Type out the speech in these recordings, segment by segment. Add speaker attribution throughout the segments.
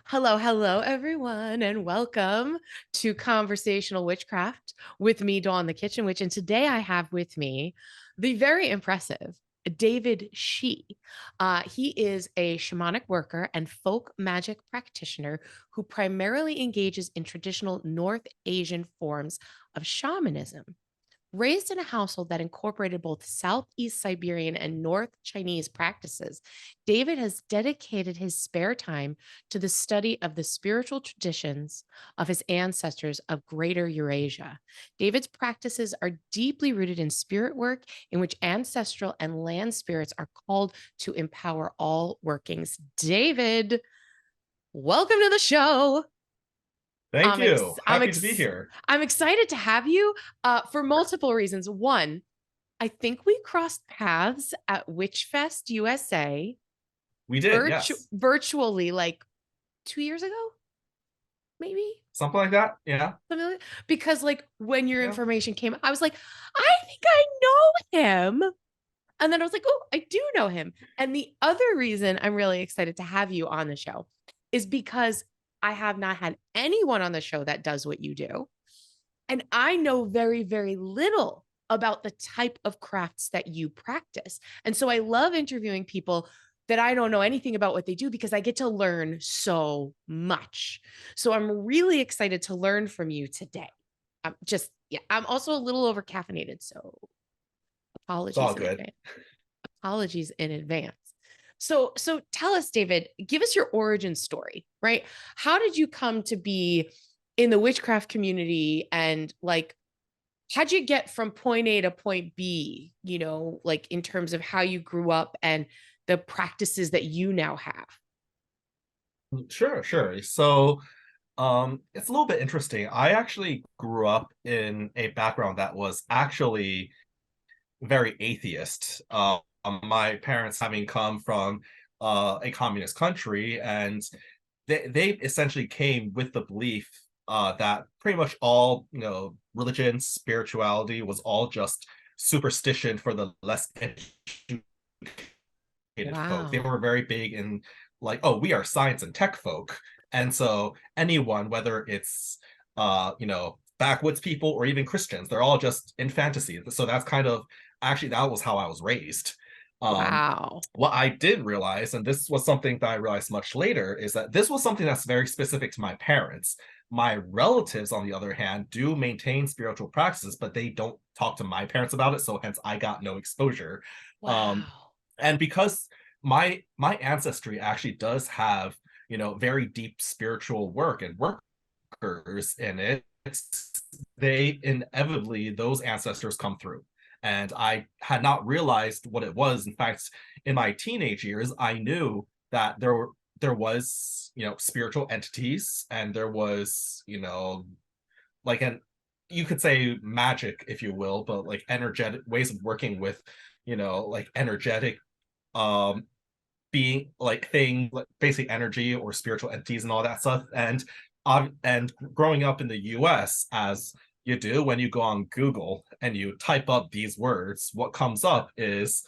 Speaker 1: Hello, hello, everyone, and welcome to Conversational Witchcraft with me, Dawn the Kitchen Witch. And today I have with me the very impressive David Shi. He is a shamanic worker and folk magic practitioner who primarily engages in traditional North Asian forms of shamanism. Raised in a household that incorporated both Southeast Siberian and North Chinese practices, David has dedicated his spare time to the study of the spiritual traditions of his ancestors of Greater Eurasia. David's practices are deeply rooted in spirit work, in which ancestral and land spirits are called to empower all workings. David, welcome to the show.
Speaker 2: Thank
Speaker 1: I'm
Speaker 2: you.
Speaker 1: ex- I'm
Speaker 2: Happy to be
Speaker 1: ex-
Speaker 2: here.
Speaker 1: I'm excited to have you for multiple reasons. One, I think we crossed paths at Witchfest USA
Speaker 2: We did, yes.
Speaker 1: virtually like 2 years ago, maybe
Speaker 2: Something like that. Yeah.
Speaker 1: because like when your
Speaker 2: Yeah.
Speaker 1: information came, I was like, I think I know him. And then I was like, oh, I do know him. And the other reason I'm really excited to have you on the show is because I have not had anyone on the show that does what you do. And I know very, very little about the type of crafts that you practice. And so I love interviewing people that I don't know anything about what they do because I get to learn so much. So I'm really excited to learn from you today. I'm also a little over caffeinated. So
Speaker 2: It's all
Speaker 1: apologies in
Speaker 2: good.
Speaker 1: advance. Apologies in advance. So tell us, David, give us your origin story, right? How did you come to be in the witchcraft community, and like how'd you get from point A to point B, like in terms of how you grew up and the practices that you now have?
Speaker 2: Sure, sure. It's a little bit interesting. I actually grew up in a background that was actually very atheist. My parents having come from a communist country, and they essentially came with the belief that pretty much all, religion, spirituality was all just superstition for the less educated folk. They
Speaker 1: Wow.
Speaker 2: were very big in like, oh, we are science and tech folk. And so anyone, whether it's backwoods people or even Christians, they're all just in fantasy. So that's kind of actually that was how I was raised. Um,
Speaker 1: Wow.
Speaker 2: what I did realize, and this was something that I realized much later, is that this was something that's very specific to my parents. My relatives, on the other hand, do maintain spiritual practices, but they don't talk to my parents about it. So hence I got no exposure. Um,
Speaker 1: Wow.
Speaker 2: and because my ancestry actually does have very deep spiritual work and workers in it, they inevitably those ancestors come through, and I had not realized what it was. In fact, in my teenage years I knew that there was spiritual entities, and there was like an you could say magic, if you will, but like energetic ways of working with like energetic um being like thing like basic energy or spiritual entities and all that stuff. And growing up in the US, as you do when you go on Google and you type up these words, what comes up is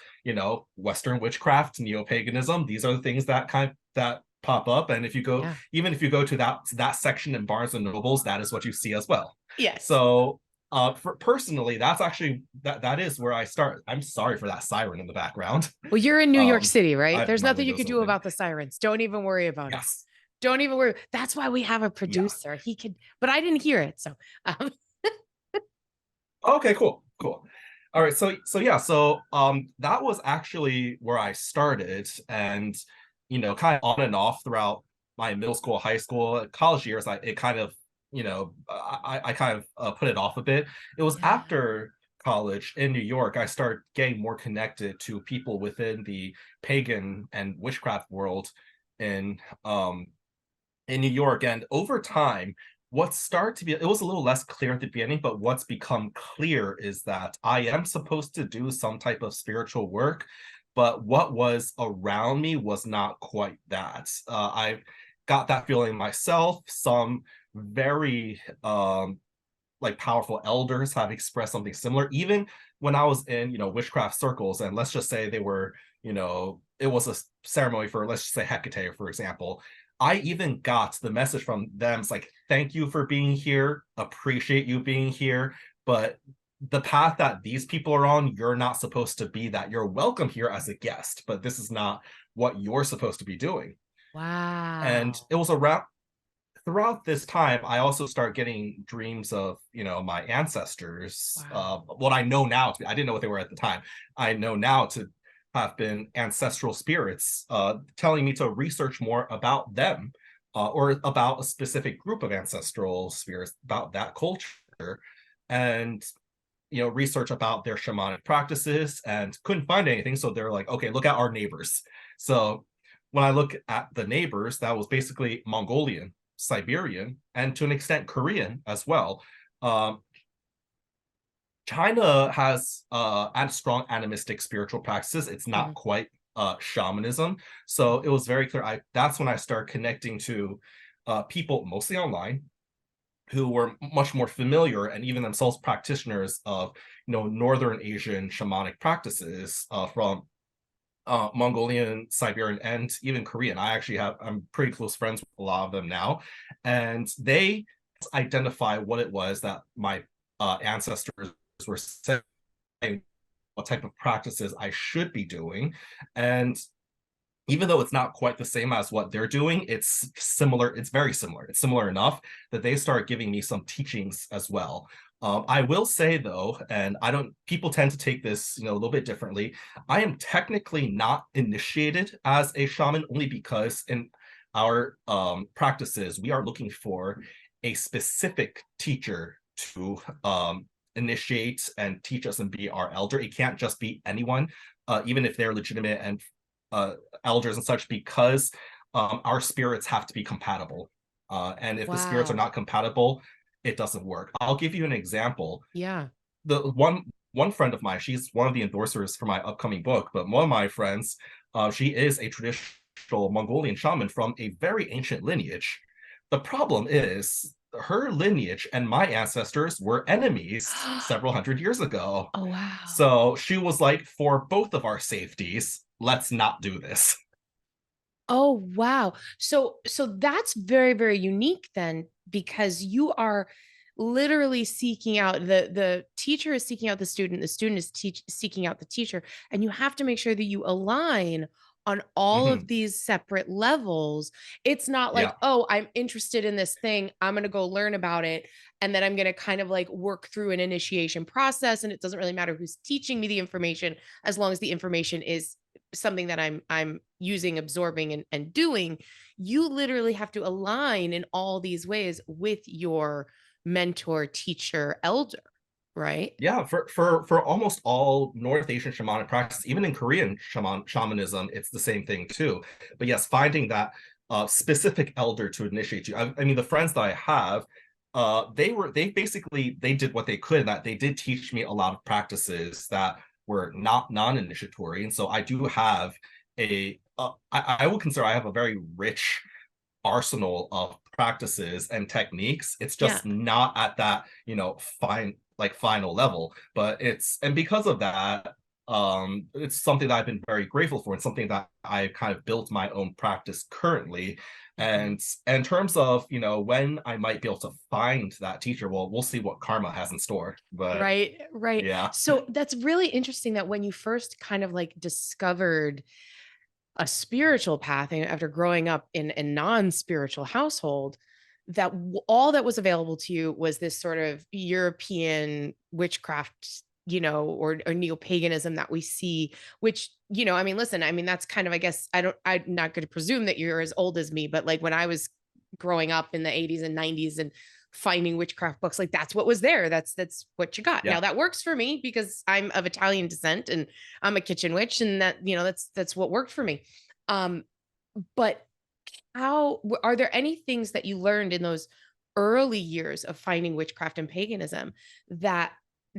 Speaker 2: Western witchcraft, neo-paganism. These are the things that pop up. And if you go
Speaker 1: Yeah.
Speaker 2: even if you go to that section in Barnes and Nobles, that is what you see as well.
Speaker 1: Yes.
Speaker 2: So for personally, that's actually that is where I start. I'm sorry for that siren in the background.
Speaker 1: Well, you're in New York
Speaker 2: um
Speaker 1: City, right?
Speaker 2: I have
Speaker 1: There's
Speaker 2: my
Speaker 1: nothing you
Speaker 2: windows
Speaker 1: could do
Speaker 2: open.
Speaker 1: about the sirens. Don't even worry about it.
Speaker 2: Yes.
Speaker 1: Don't even worry. That's why we have a
Speaker 2: Yeah.
Speaker 1: producer. He could, but I didn't hear it. So,
Speaker 2: Okay, cool. Cool. All right. So yeah, that was actually where I started, and kind of on and off throughout my middle school, high school, college years, it kind of, I kind of put it off a bit. It was
Speaker 1: yeah.
Speaker 2: after college in New York, I started getting more connected to people within the pagan and witchcraft world in um in New York. And over time, what started to be, it was a little less clear at the beginning, but what's become clear is that I am supposed to do some type of spiritual work, but what was around me was not quite that. I got that feeling myself. Some very like powerful elders have expressed something similar, even when I was in witchcraft circles. And let's just say they were, it was a ceremony for, let's just say, Hecate, for example. I even got the message from them. It's like, thank you for being here, appreciate you being here, but the path that these people are on, you're not supposed to be that. You're welcome here as a guest, but this is not what you're supposed to be doing. And
Speaker 1: Wow.
Speaker 2: it was around throughout this time, I also start getting dreams of, my ancestors.
Speaker 1: Wow.
Speaker 2: What I know now, I didn't know what they were at the time. I know now to have been ancestral spirits, telling me to research more about them, or about a specific group of ancestral spirits, about that culture, and research about their shamanic practices, and couldn't find anything. So they're like, okay, look at our neighbors. So when I look at the neighbors, that was basically Mongolian, Siberian, and to an extent Korean as well. China has strong animistic spiritual practices. It's
Speaker 1: Mhm.
Speaker 2: not quite shamanism. So it was very clear. That's when I started connecting to people mostly online who were much more familiar and even themselves practitioners of Northern Asian shamanic practices, from Mongolian, Siberian, and even Korean. I'm pretty close friends with a lot of them now, and they identify what it was that my ancestors were saying, what type of practices I should be doing, and even though it's not quite the same as what they're doing, it's similar. It's very similar. It's similar enough that they start giving me some teachings as well. I will say though, and I don't, people tend to take this, a little bit differently. I am technically not initiated as a shaman only because in our practices, we are looking for a specific teacher to initiate and teach us and be our elder. It can't just be anyone, even if they're legitimate and uh, elders and such, because our spirits have to be compatible. And if the spirits are
Speaker 1: Wow.
Speaker 2: not compatible, it doesn't work. I'll give you an example.
Speaker 1: Yeah.
Speaker 2: The one friend of mine, she's one of the endorsers for my upcoming book, but one of my friends, she is a traditional Mongolian shaman from a very ancient lineage. The problem is her lineage and my ancestors were enemies several hundred years ago.
Speaker 1: Oh, wow.
Speaker 2: So she was like, for both of our safeties, let's not do this.
Speaker 1: Oh, wow. So that's very, very unique then, because you are literally seeking out the teacher is seeking out the student is seeking out the teacher, and you have to make sure that you align on all of
Speaker 2: Mhm.
Speaker 1: these separate levels. It's not like,
Speaker 2: Yeah.
Speaker 1: oh, I'm interested in this thing, I'm going to go learn about it, and then I'm going to kind of like work through an initiation process, and it doesn't really matter who's teaching me the information as long as the information is something that I'm using, absorbing, and doing. You literally have to align in all these ways with your mentor, teacher, elder, right?
Speaker 2: Yeah, for almost all North Asian shamanic practice, even in Korean shamanism, it's the same thing too. But yes, finding that specific elder to initiate you. I mean, the friends that I have, they did what they could. That they did teach me a lot of practices that were not non-initiatory, and so I do have I would consider I have a very rich arsenal of practices and techniques. It's
Speaker 1: Yeah.
Speaker 2: just not at that, final level. But and because of that, it's something that I've been very grateful for, and something that I kind of built my own practice currently.
Speaker 1: Mhm.
Speaker 2: And in terms of, when I might be able to find that teacher, well, we'll see what karma has in store. But
Speaker 1: Right, right.
Speaker 2: yeah.
Speaker 1: So that's really interesting that when you first kind of like discovered a spiritual path and after growing up in a non-spiritual household, that all that was available to you was this sort of European witchcraft, or neo-paganism that we see, which, I mean, listen, I mean, that's kind of, I guess, I'm not going to presume that you're as old as me, but like when I was growing up in the 80s and 90s and finding witchcraft books, like that's what was there. That's what you got. Now
Speaker 2: Yeah.
Speaker 1: that works for me because I'm of Italian descent and I'm a kitchen witch, and that, that's what worked for me. Um, but how are there any things that you learned in those early years of finding witchcraft and paganism that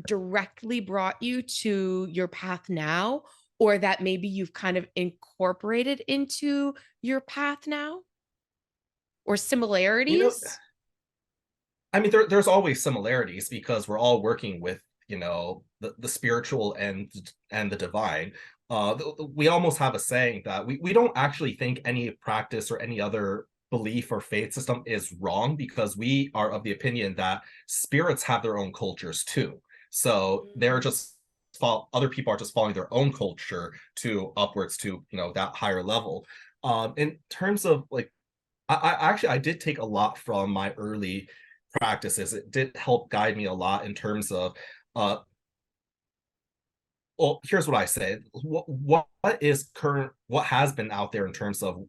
Speaker 1: directly brought you to your path now, or that maybe you've kind of incorporated into your path now, or
Speaker 2: You know,
Speaker 1: similarities?
Speaker 2: I mean, there's always similarities because we're all working with, the spiritual and the divine. We almost have a saying that we don't actually think any practice or any other belief or faith system is wrong, because we are of the opinion that spirits have their own cultures too. So they're just other people are just following their own culture to upwards to, that higher level. In terms of like, I actually I did take a lot from my early practices. It did help guide me a lot in terms of uh well, here's what I say. What is current, what has been out there in terms of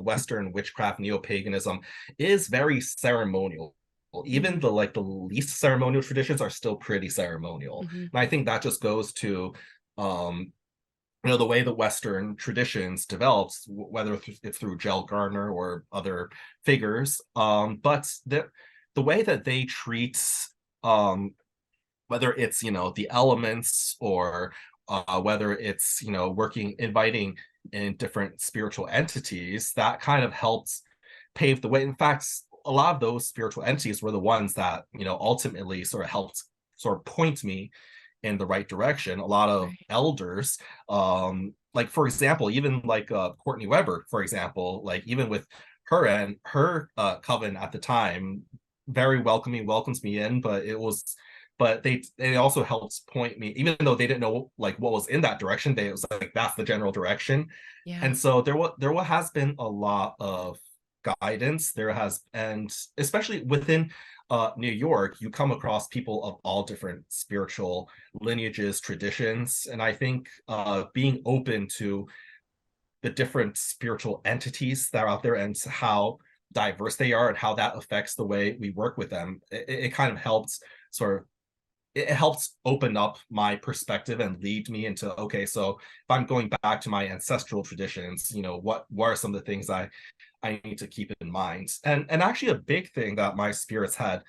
Speaker 2: Western witchcraft, neo-paganism, is very ceremonial. Even
Speaker 1: Mhm.
Speaker 2: the least ceremonial traditions are still pretty ceremonial.
Speaker 1: Mhm.
Speaker 2: And I think that just goes to um the way the Western traditions develops, whether it's through Jell Gardner or other figures. But the way that they treat um whether it's the elements, or whether it's working, inviting in different spiritual entities, that kind of helps pave the way. In fact, a lot of those spiritual entities were the ones that ultimately sort of helped sort of point me in the right direction. A lot of
Speaker 1: Right.
Speaker 2: elders, like for example, even like Courtney Weber, for example, like even with her and her coven at the time, very welcoming, welcomes me in, but they also helped point me, even though they didn't know like what was in that direction. They, it was like, that's the general direction.
Speaker 1: Yeah.
Speaker 2: And so there has been a lot of guidance. There has, and especially within New York, you come across people of all different spiritual lineages, traditions, and I think being open to the different spiritual entities that are out there and how diverse they are and how that affects the way we work with them, it kind of helps sort of, it helps open up my perspective and lead me into, okay, so if I'm going back to my ancestral traditions, what are some of the things I need to keep in mind. And actually a big thing that my spirits had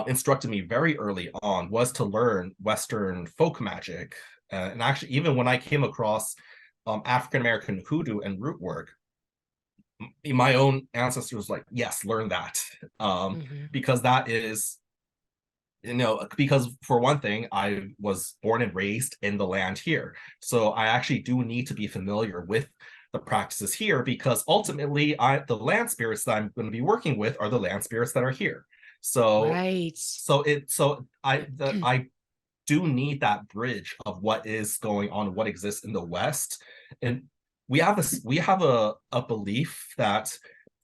Speaker 2: instructed me very early on was to learn Western folk magic. And actually, even when I came across African American hoodoo and root work, my own ancestors was like, yes, learn that,
Speaker 1: Mhm.
Speaker 2: because that is, because for one thing, I was born and raised in the land here. So I actually do need to be familiar with the practices here, because ultimately the land spirits that I'm going to be working with are the land spirits that are here. So
Speaker 1: Right.
Speaker 2: I do need that bridge of what is going on, what exists in the West. And we have a belief that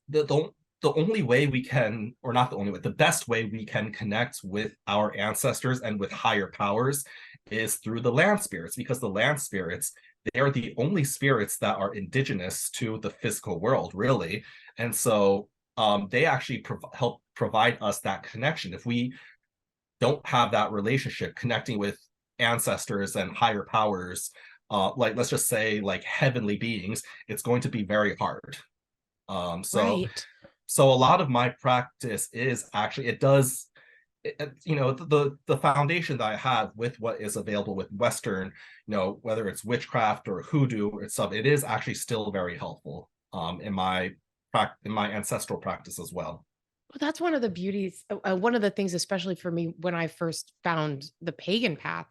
Speaker 2: the the only way we can, or not the only way, the best way we can connect with our ancestors and with higher powers is through the land spirits, because the land spirits, they are the only spirits that are indigenous to the physical world, really. And so they actually help provide us that connection. If we don't have that relationship connecting with ancestors and higher powers, like let's just say like heavenly beings, it's going to be very hard. Um, so
Speaker 1: Right.
Speaker 2: so a lot of my practice is actually, it does the foundation that I have with what is available with Western, whether it's witchcraft or hoodoo or stuff, it is actually still very helpful in my ancestral practice as well.
Speaker 1: Well, that's one of the beauties, one of the things, especially for me, when I first found the pagan path.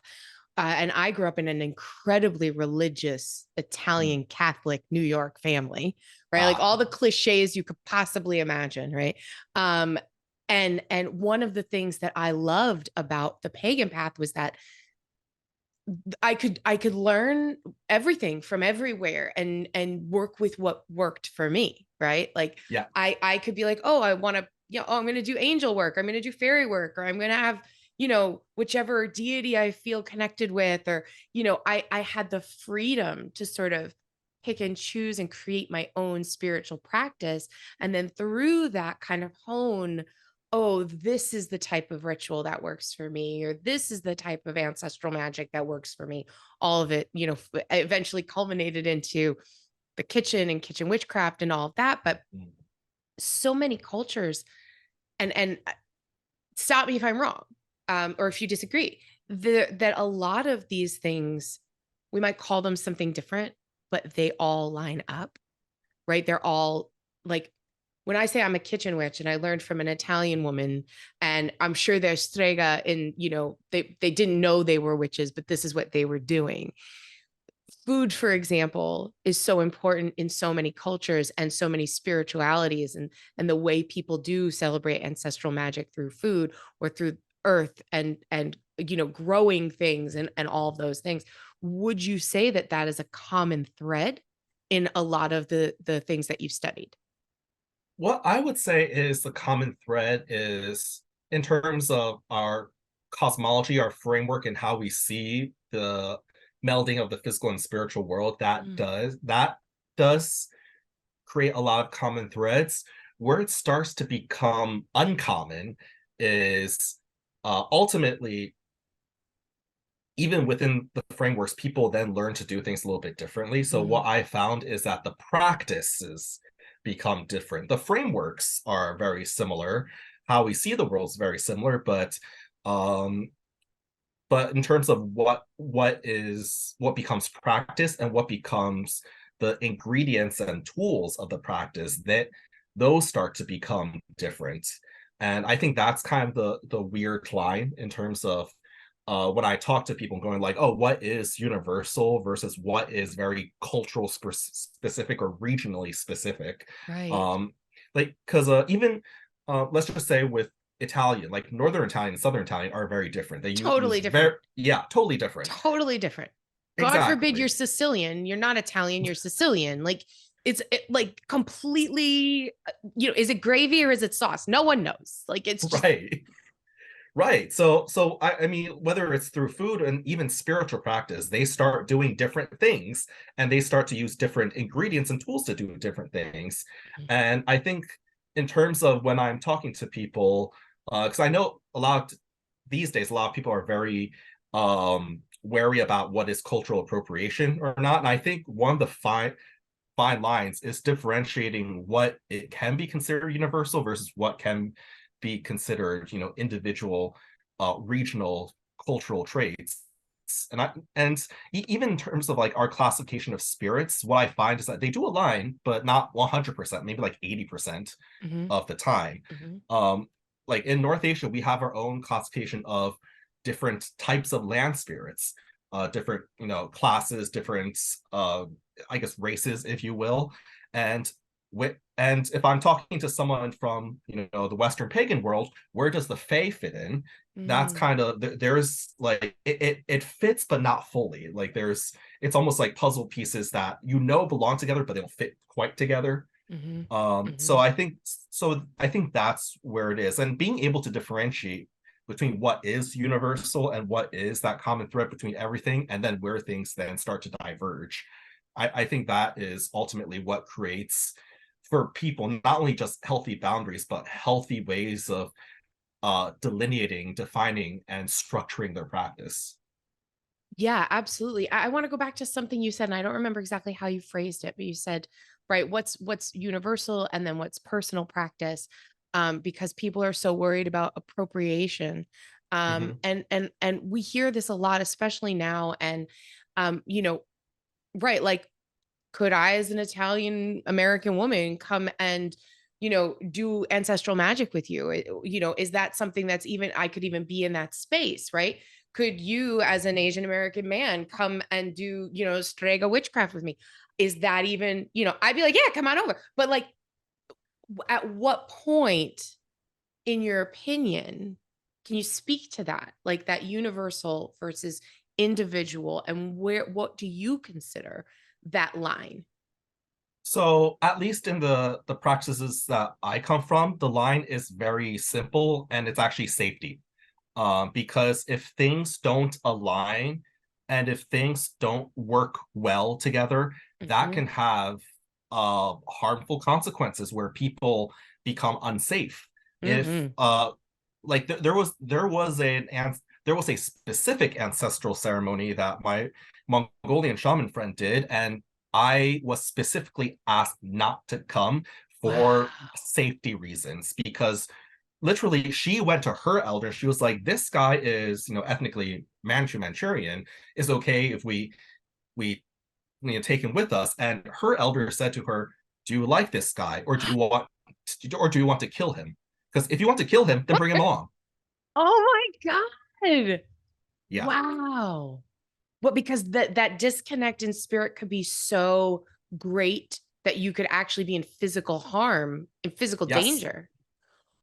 Speaker 1: And I grew up in an incredibly religious
Speaker 2: Mm.
Speaker 1: Italian Catholic New York family, right? Like
Speaker 2: Ah,
Speaker 1: all the cliches you could possibly imagine, right? Um, and one of the things that I loved about the pagan path was that I could learn everything from everywhere and work with what worked for me, right? Like
Speaker 2: yeah.
Speaker 1: I could be like, oh, I want to, oh, I'm going to do angel work, I'm going to do fairy work, or I'm going to have, whichever deity I feel connected with, or I had the freedom to sort of pick and choose and create my own spiritual practice, and then through that kind of hone, oh, this is the type of ritual that works for me, or this is the type of ancestral magic that works for me. All of it, eventually culminated into the kitchen and kitchen witchcraft and all of that. But
Speaker 2: Mm.
Speaker 1: so many cultures, and stop me if I'm wrong, or if you disagree, that a lot of these things, we might call them something different, but they all line up, right? They're all like, when I say I'm a kitchen witch and I learned from an Italian woman, and I'm sure there's strega in, they didn't know they were witches, but this is what they were doing. food, for example, is so important in so many cultures and so many spiritualities, and the way people do celebrate ancestral magic through food or through earth and growing things and all of those things. Would you say that that is a common thread in a lot of the things that you've studied?
Speaker 2: What I would say is the common thread is in terms of our cosmology, our framework, and how we see the melding of the physical and spiritual world.
Speaker 1: Mm.
Speaker 2: That does create a lot of common threads. Where it starts to become uncommon is ultimately, even within the frameworks, people then learn to do things a little bit differently. So
Speaker 1: Mm.
Speaker 2: what I found is that the practices become different. The frameworks are very similar. How we see the world is very similar, um, but in terms of what becomes practice and what becomes the ingredients and tools of the practice, that those start to become different. And I think that's kind of the weird line in terms of when I talk to people going like, oh, what is universal versus what is very cultural specific or regionally specific.
Speaker 1: Right.
Speaker 2: Um, like, because even let's just say with Italian, like Northern Italian and Southern Italian are very different. They use
Speaker 1: Totally different.
Speaker 2: very, yeah, totally different.
Speaker 1: Totally different. God forbid you're
Speaker 2: Exactly.
Speaker 1: Sicilian. You're not Italian, you're Sicilian. Like like completely, is it gravy or is it sauce? No one knows. Like it's just
Speaker 2: Right. Right. So I mean, whether it's through food and even spiritual practice, they start doing different things and they start to use different ingredients and tools to do different things. And I think in terms of when I'm talking to people, because I know these days, a lot of people are very wary about what is cultural appropriation or not. And I think one of the fine lines is differentiating what it can be considered universal versus what can be considered, individual, regional cultural traits. Even in terms of like our classification of spirits, what I find is that they do align, but not 100%, maybe like 80%
Speaker 1: Mhm,
Speaker 2: of the time.
Speaker 1: mhm.
Speaker 2: Um, like in North Asia, we have our own classification of different types of land spirits, different, classes, different, I guess, races, if you will. And and if I'm talking to someone from, the Western pagan world, where does the Fae fit in? That's
Speaker 1: Mm,
Speaker 2: kind of, there's like it fits, but not fully. Like it's almost like puzzle pieces that belong together, but they don't fit quite together.
Speaker 1: mhm,
Speaker 2: So
Speaker 1: mhm.
Speaker 2: I think that's where it is, and being able to differentiate between what is universal and what is that common thread between everything, and then where things then start to diverge. I think that is ultimately what creates for people not only just healthy boundaries, but healthy ways of delineating, defining, and structuring their practice.
Speaker 1: Yeah, absolutely. I want to go back to something you said, and I don't remember exactly how you phrased it, but you said, right, what's universal and then what's personal practice, because people are so worried about appropriation.
Speaker 2: Mhm.
Speaker 1: And we hear this a lot, especially now. And right, like could I, as an Italian American woman, come and, do ancestral magic with you? Is that something that's even, I could even be in that space, right? Could you, as an Asian American man, come and do, strega witchcraft with me? Is that even, I'd be like, yeah, come on over. But like, at what point, in your opinion, can you speak to that? Like that universal versus individual, and what do you consider that line?
Speaker 2: So at least in the practices that I come from, the line is very simple and it's actually safety. Because if things don't align and if things don't work well together, that
Speaker 1: Mhm.
Speaker 2: can have harmful consequences where people become unsafe. If
Speaker 1: Mhm.
Speaker 2: like there was a specific ancestral ceremony that my Mongolian shaman friend did, and I was specifically asked not to come for
Speaker 1: Wow.
Speaker 2: safety reasons because literally she went to her elder. She was like, this guy is, ethnically Manchurian. Is okay if we take him with us. And her elder said to her, do you like this guy, or do you want to kill him? Because if you want to kill him, then
Speaker 1: What?
Speaker 2: bring him along.
Speaker 1: Oh my God.
Speaker 2: Yeah.
Speaker 1: Wow. Well, because that disconnect in spirit could be so great that you could actually be in physical harm, in physical
Speaker 2: Yes.
Speaker 1: danger.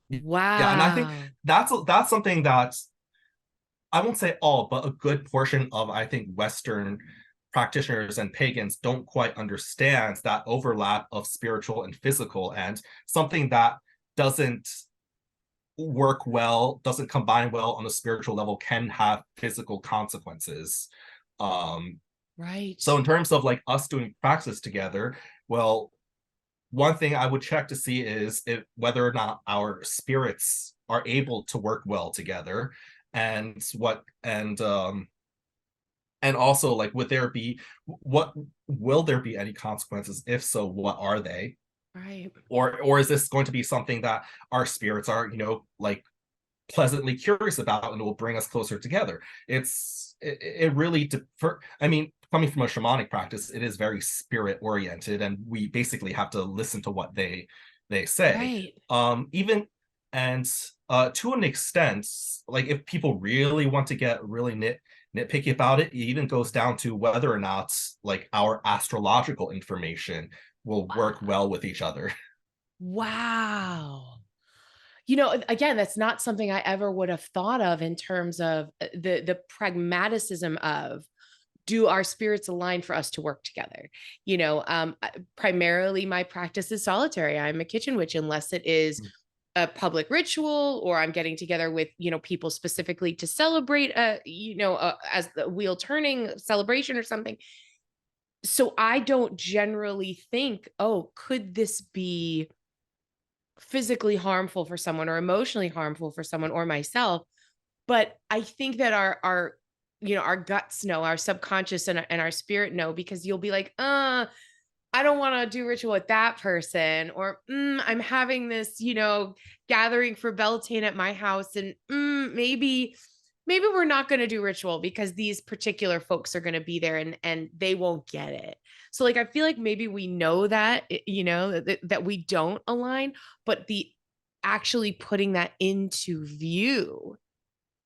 Speaker 2: Yeah, and I think
Speaker 1: Wow.
Speaker 2: that's something that I won't say all, but a good portion of, I think, Western practitioners and pagans don't quite understand that overlap of spiritual and physical, and something that doesn't work well, doesn't combine well on a spiritual level, can have physical consequences. Um,
Speaker 1: Right.
Speaker 2: so in terms of like us doing practice together, well, one thing I would check to see is whether or not our spirits are able to work well together, and what and also like would there be what will there be any consequences? If so, what are they?
Speaker 1: Right.
Speaker 2: Or is this going to be something that our spirits are, like pleasantly curious about, and it will bring us closer together? It really, I mean, coming from a shamanic practice, it is very spirit oriented, and we basically have to listen to what they say.
Speaker 1: Right.
Speaker 2: Even and To an extent, like if people really want to get really nitpicky about it, it even goes down to whether or not like our astrological information will work
Speaker 1: Wow.
Speaker 2: well with each other.
Speaker 1: Wow. Again, that's not something I ever would have thought of in terms of the pragmaticism of, do our spirits align for us to work together? Primarily my practice is solitary. I'm a kitchen witch, unless it is a public ritual, or I'm getting together with, people specifically to celebrate as the wheel turning celebration or something. So I don't generally think, oh, could this be physically harmful for someone or emotionally harmful for someone or myself? But I think that our guts know, our subconscious and our spirit know, because you'll be like, I don't want to do ritual with that person, or I'm having this, gathering for Beltane at my house, and maybe we're not going to do ritual because these particular folks are going to be there, and they won't get it. So like I feel like maybe we know that, that we don't align, but the actually putting that into view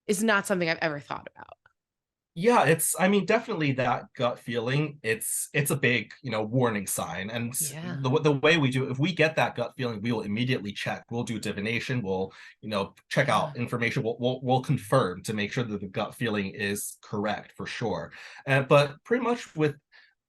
Speaker 1: is not something I've ever thought about.
Speaker 2: Yeah, I mean, definitely that gut feeling, it's a big, warning sign. And
Speaker 1: Yeah.
Speaker 2: the way we do, if we get that gut feeling, we will immediately check. We'll do divination, we'll, check
Speaker 1: Yeah.
Speaker 2: out information, we'll confirm to make sure that the gut feeling is correct for sure. But pretty much with,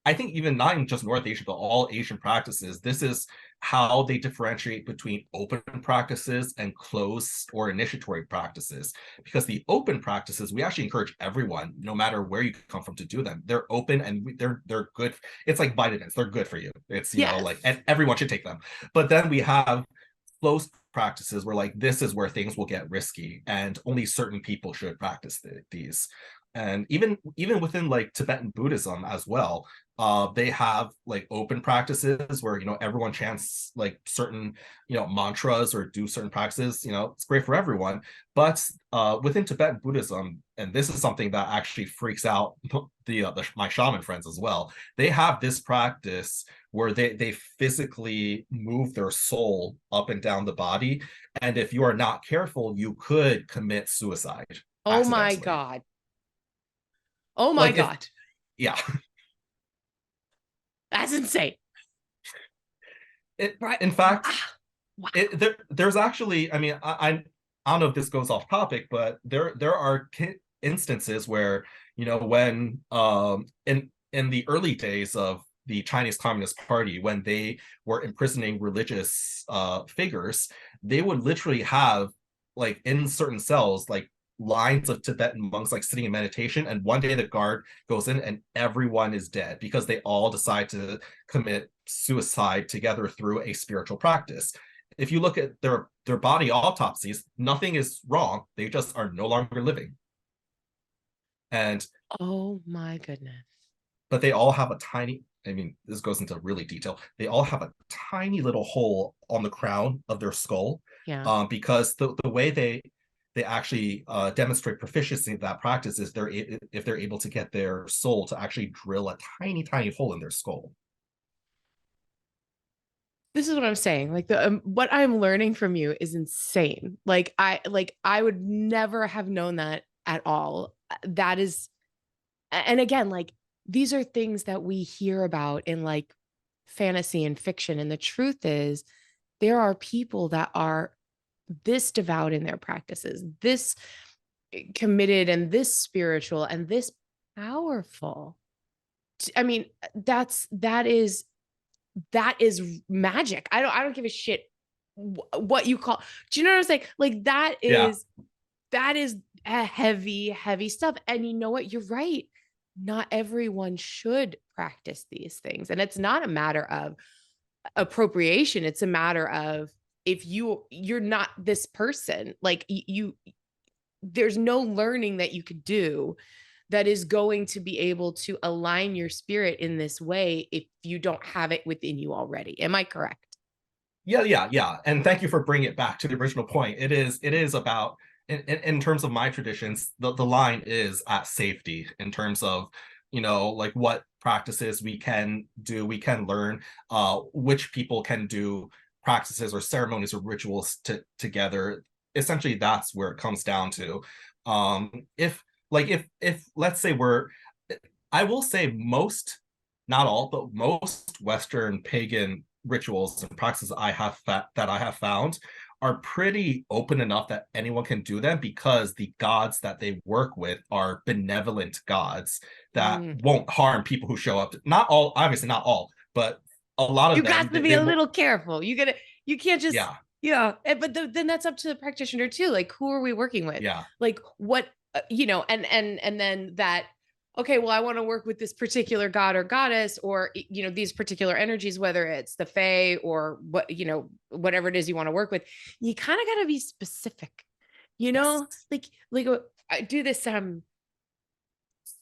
Speaker 2: I think, even not in just North Asia, but all Asian practices, this is how they differentiate between open practices and closed or initiatory practices. Because the open practices, we actually encourage everyone, no matter where you come from, to do them. They're open, and they're good. It's like vitamins; they're good for you. It's, like,
Speaker 1: Yes.
Speaker 2: and everyone should take them. But then we have closed practices where, like, this is where things will get risky, and only certain people should practice these. And even within like Tibetan Buddhism as well, they have like open practices where, everyone chants like certain, mantras, or do certain practices. It's great for everyone. But within Tibetan Buddhism, and this is something that actually freaks out my shaman friends as well, they have this practice where they physically move their soul up and down the body, and if you are not careful, you could commit suicide
Speaker 1: Oh my
Speaker 2: accidentally.
Speaker 1: God. Oh my
Speaker 2: Like, if
Speaker 1: God.
Speaker 2: yeah,
Speaker 1: That's insane. Right.
Speaker 2: in fact,
Speaker 1: Wow.
Speaker 2: there's actually, I mean, I don't know if this goes off topic, but there are instances where, when in the early days of the Chinese Communist Party, when they were imprisoning religious figures, they would literally have, like, in certain cells, like, lines of Tibetan monks like sitting in meditation, and one day the guard goes in and everyone is dead because they all decide to commit suicide together through a spiritual practice. If you look at their body autopsies, nothing is wrong. They just are no longer living. And
Speaker 1: Oh my goodness.
Speaker 2: but they all have a tiny, I mean, this goes into really detail. They all have a tiny little hole on the crown of their skull,
Speaker 1: Yeah.
Speaker 2: because the way they actually demonstrate proficiency in that practice is if they're able to get their soul to actually drill a tiny hole in their skull.
Speaker 1: This is what I'm saying. Like the what I'm learning from you is insane. Like I would never have known that at all. That is And again, like, these are things that we hear about in like fantasy and fiction. And the truth is, there are people that are this devout in their practices, this committed and this spiritual and this powerful. I mean, that is magic. I don't give a shit what you call. Do you know what I'm saying? Like
Speaker 2: Yeah.
Speaker 1: that is a heavy stuff. And you know what? You're right. Not everyone should practice these things. And it's not a matter of appropriation. It's a matter of, if you're not this person, like you there's no learning that you could do that is going to be able to align your spirit in this way if you don't have it within you already. Am I correct?
Speaker 2: Yeah. And thank you for bringing it back to the original point. It is about, in terms of my traditions, the line is at safety, in terms of, like what practices we can do, we can learn, which people can do practices or ceremonies or rituals together. Essentially, that's where it comes down to. If if let's say I will say most, not all, but most Western pagan rituals and practices that I have found are pretty open enough that anyone can do them, because the gods that they work with are benevolent gods that
Speaker 1: Mm.
Speaker 2: won't harm people who show up. Not all, obviously not all, but a lot
Speaker 1: You
Speaker 2: of them,
Speaker 1: got to be
Speaker 2: they
Speaker 1: a
Speaker 2: will.
Speaker 1: little careful. You can't just,
Speaker 2: Yeah,
Speaker 1: yeah. But then that's up to the practitioner too. Like, who are we working with?
Speaker 2: yeah,
Speaker 1: Like, what, and then that, okay, well, I want to work with this particular god or goddess, or, these particular energies, whether it's the fae or whatever it is you want to work with. You kind of got to be specific,
Speaker 2: yes.
Speaker 1: like I do this,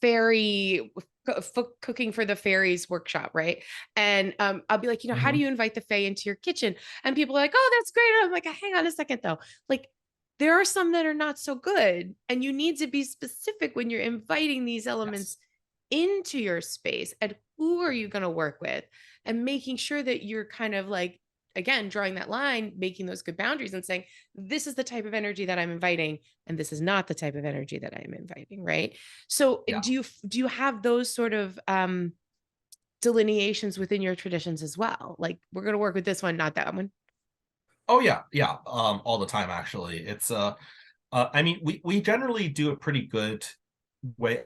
Speaker 1: fairy cooking for the fairies workshop, right? And I'll be like, how do
Speaker 2: Mm-hmm.
Speaker 1: you invite the fae into your kitchen? And people are like, oh, that's great. And I'm like, hang on a second though. Like, there are some that are not so good, and you need to be specific when you're inviting these
Speaker 2: Yes.
Speaker 1: elements into your space. And who are you going to work with? And making sure that you're kind of like, again, drawing that line, making those good boundaries and saying, this is the type of energy that I'm inviting, and this is not the type of energy that I'm inviting, right? So
Speaker 2: Yeah.
Speaker 1: do you have those sort of delineations within your traditions as well? Like, we're going to work with this one, not that one.
Speaker 2: Oh yeah. All the time, actually. It's I mean, we generally do a pretty good way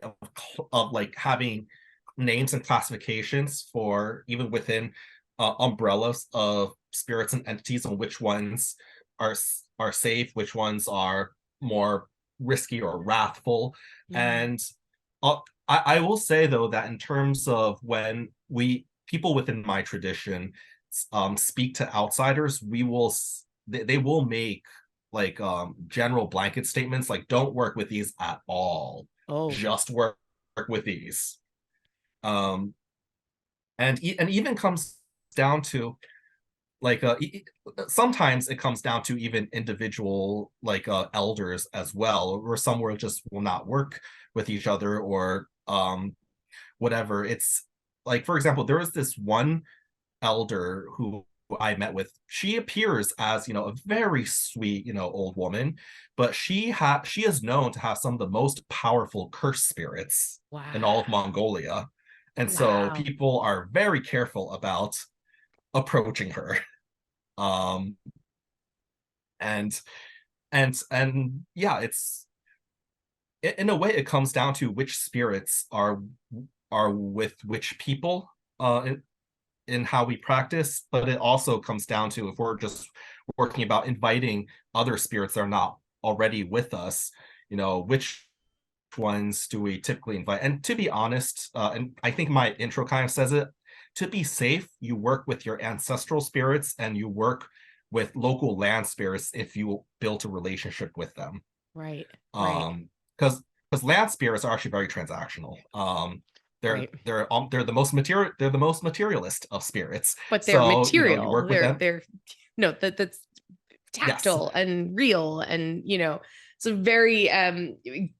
Speaker 2: of like having names and classifications for, even within umbrellas of spirits and entities, and which ones are safe, which ones are more risky or wrathful.
Speaker 1: Yeah.
Speaker 2: And I will say though that in terms of when we people within my tradition speak to outsiders, they will make like general blanket statements like, don't work with these at all,
Speaker 1: Oh.
Speaker 2: just work with these. um and even comes down to like sometimes it comes down to even individual like elders as well, or somewhere just will not work with each other, or whatever. It's like, for example, there was this one elder who I met with. She appears as, a very sweet, old woman, but she is known to have some of the most powerful curse spirits in all of
Speaker 1: Wow.
Speaker 2: Mongolia. And so
Speaker 1: Wow.
Speaker 2: people are very careful about approaching her. Um and and yeah, it's, in a way it comes down to which spirits are with which people in how we practice, but it also comes down to, if we're just working about inviting other spirits that are not already with us, which ones do we typically invite? And to be honest, and I think my intro kind of says it, to be safe, you work with your ancestral spirits and you work with local land spirits if you build a relationship with them.
Speaker 1: Right. Right.
Speaker 2: Because land spirits are actually very transactional. They're
Speaker 1: Right.
Speaker 2: they're the most materialist of spirits.
Speaker 1: But they're
Speaker 2: So you
Speaker 1: material.
Speaker 2: work with them.
Speaker 1: They're no, that's
Speaker 2: Yes,
Speaker 1: tactile and real, and so very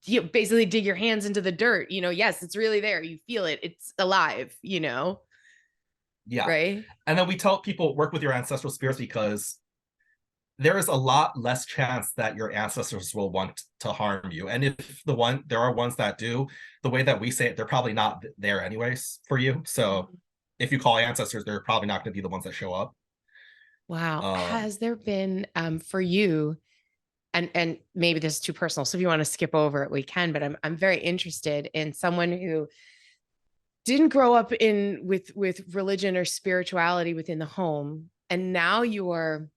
Speaker 1: you basically dig your hands into the dirt. Yes, it's really there. You feel it. It's alive,
Speaker 2: yeah.
Speaker 1: right?
Speaker 2: And then we tell people, work with your ancestral spirits, because there is a lot less chance that your ancestors will want to harm you. And if there are ones that do, the way that we say it, they're probably not there anyways for you. So
Speaker 1: Mhm.
Speaker 2: if you call ancestors, they're probably not going to be the ones that show up.
Speaker 1: Wow.
Speaker 2: Um,
Speaker 1: Has there been for you, and maybe this is too personal, so if you want to skip over it, we can, but I'm very interested in someone who didn't grow up in with religion or spirituality within the home, and now you're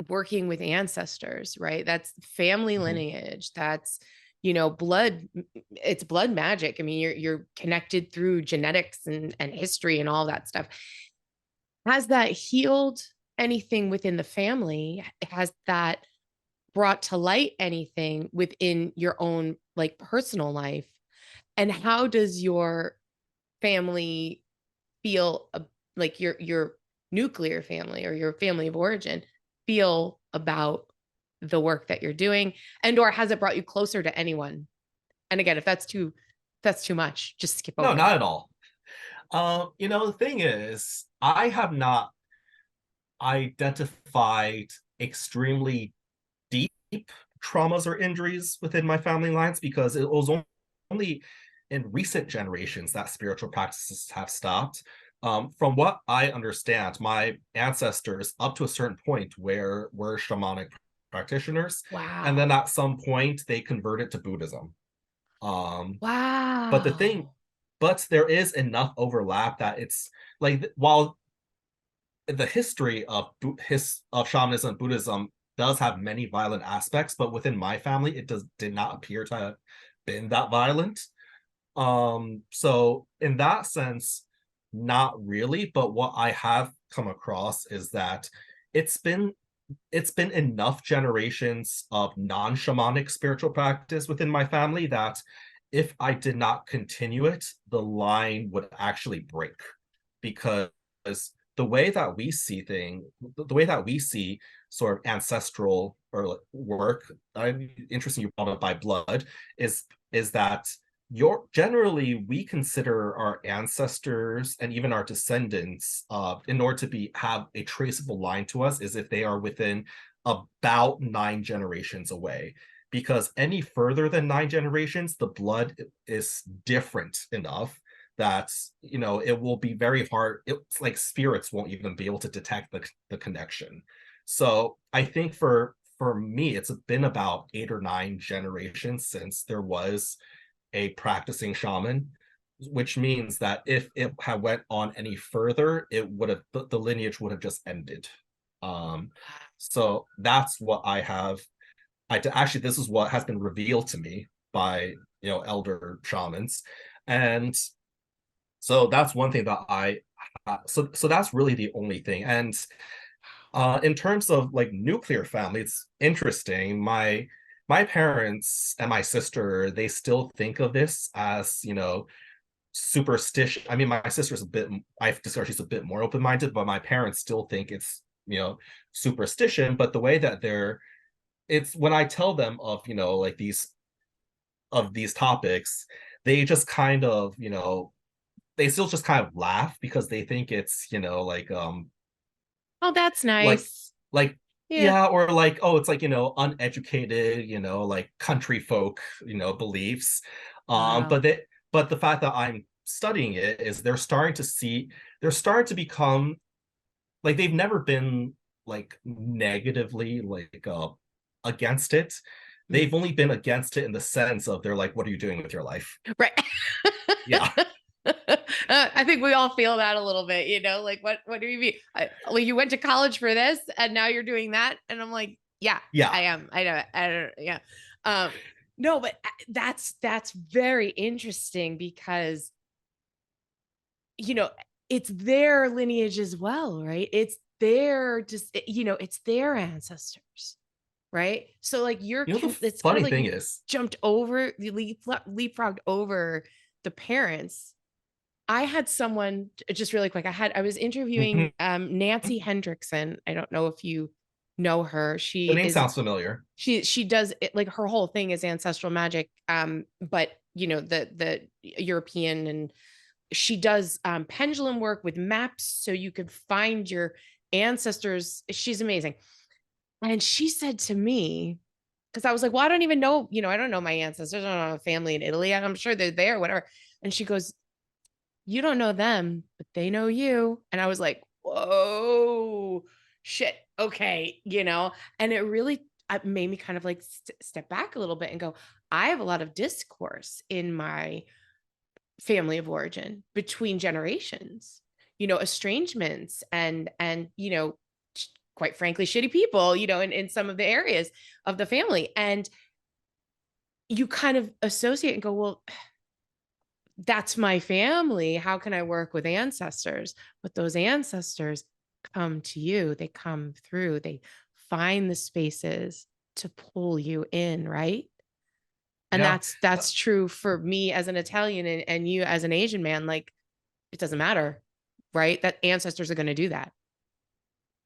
Speaker 1: working with ancestors, right? That's family
Speaker 2: mhm.
Speaker 1: lineage. That's, blood. It's blood magic. I mean, you're connected through genetics and history and all that stuff. Has that healed anything within the family? Has that brought to light anything within your own like personal life? And how does your family feel like your nuclear family or your family of origin feel about the work that you're doing, and or has it brought you closer to anyone? And again, if that's too much, just skip
Speaker 2: No,
Speaker 1: over
Speaker 2: not
Speaker 1: that.
Speaker 2: at all. The thing is, I have not identified extremely deep traumas or injuries within my family lines because it was only in recent generations that spiritual practices have stopped. From what I understand, my ancestors, up to a certain point, were shamanic practitioners, and then
Speaker 1: Wow.
Speaker 2: at some point they converted to Buddhism. Um, but the thing,
Speaker 1: Wow.
Speaker 2: but there is enough overlap that it's like while the history of shamanism and Buddhism does have many violent aspects, but within my family, it did not appear to have been that violent. So in that sense, not really. But what I have come across is that it's been it's been enough generations of non-shamanic spiritual practice within my family that if I did not continue it, the line would actually break because the way that we see the way that we see sort of ancestral or work, interesting you brought up by blood, is that generally we consider our ancestors and even our descendants in order to have a traceable line to us is if they are within about 9 generations away, because any further than 9 generations the blood is different enough that it will be very hard. It's like spirits won't even be able to detect the connection. So I think for me it's been about 8 or 9 generations since there was a practicing shaman, which means that if it had went on any further, it would have the lineage would have just ended. Um, so that's what I have. Actually, this is what has been revealed to me by elder shamans, and so that's one thing that so that's really the only thing. And in terms of like nuclear family, it's interesting. My parents and my sister, they still think of this as superstition. I mean, my sister's a bit, I've discovered she's a bit more open-minded, but my parents still think it's superstition. But the way that it's when I tell them of like these topics, they just kind of they still just kind of laugh because they think it's like
Speaker 1: Oh, that's
Speaker 2: like
Speaker 1: nice.
Speaker 2: like
Speaker 1: Yeah.
Speaker 2: yeah, or like, oh, it's like uneducated, like country folk beliefs.
Speaker 1: Wow.
Speaker 2: But the fact that I'm studying it is they're starting to become like they've never been like negatively like against it.
Speaker 1: Mm.
Speaker 2: They've only been against it in the sense of they're like, what are you doing with your life?
Speaker 1: Right.
Speaker 2: Yeah.
Speaker 1: I think we all feel that a little bit, like what do you mean? Well, you went to college for this and now you're doing that. And I'm like, yeah,
Speaker 2: Yeah.
Speaker 1: I am. I know. I don't, yeah. Um, no, but that's very interesting because, you know, it's their lineage as well, right? It's their just, it's their ancestors, right? So like
Speaker 2: The
Speaker 1: it's kind of
Speaker 2: funny
Speaker 1: like
Speaker 2: thing
Speaker 1: you
Speaker 2: is,
Speaker 1: you leapfrogged over the parents. I had someone just really quick. I was interviewing
Speaker 2: the
Speaker 1: Nancy Hendrickson. I don't know if you know her.
Speaker 2: name sounds familiar.
Speaker 1: She does it, like her whole thing is ancestral magic. But the European, and she does pendulum work with maps so you could find your ancestors. She's amazing. And she said to me, because I was like, well, I don't even know, I don't know my ancestors. I don't know a family in Italy. I'm sure they're there, whatever. And she goes, you don't know them, but they know you. And I was like, whoa, shit. Okay. And it really made me kind of like step back a little bit and go, I have a lot of discourse in my family of origin between generations, estrangements and quite frankly, shitty people, in some of the areas of the family. And you kind of associate and go, well, that's my family. How can I work with ancestors? But those ancestors come to you, they come through, they find the spaces to pull you in, right? And
Speaker 2: Yeah.
Speaker 1: that's true for me as an Italian and you as an Asian man. Like, it doesn't matter, right? That ancestors are going to do that.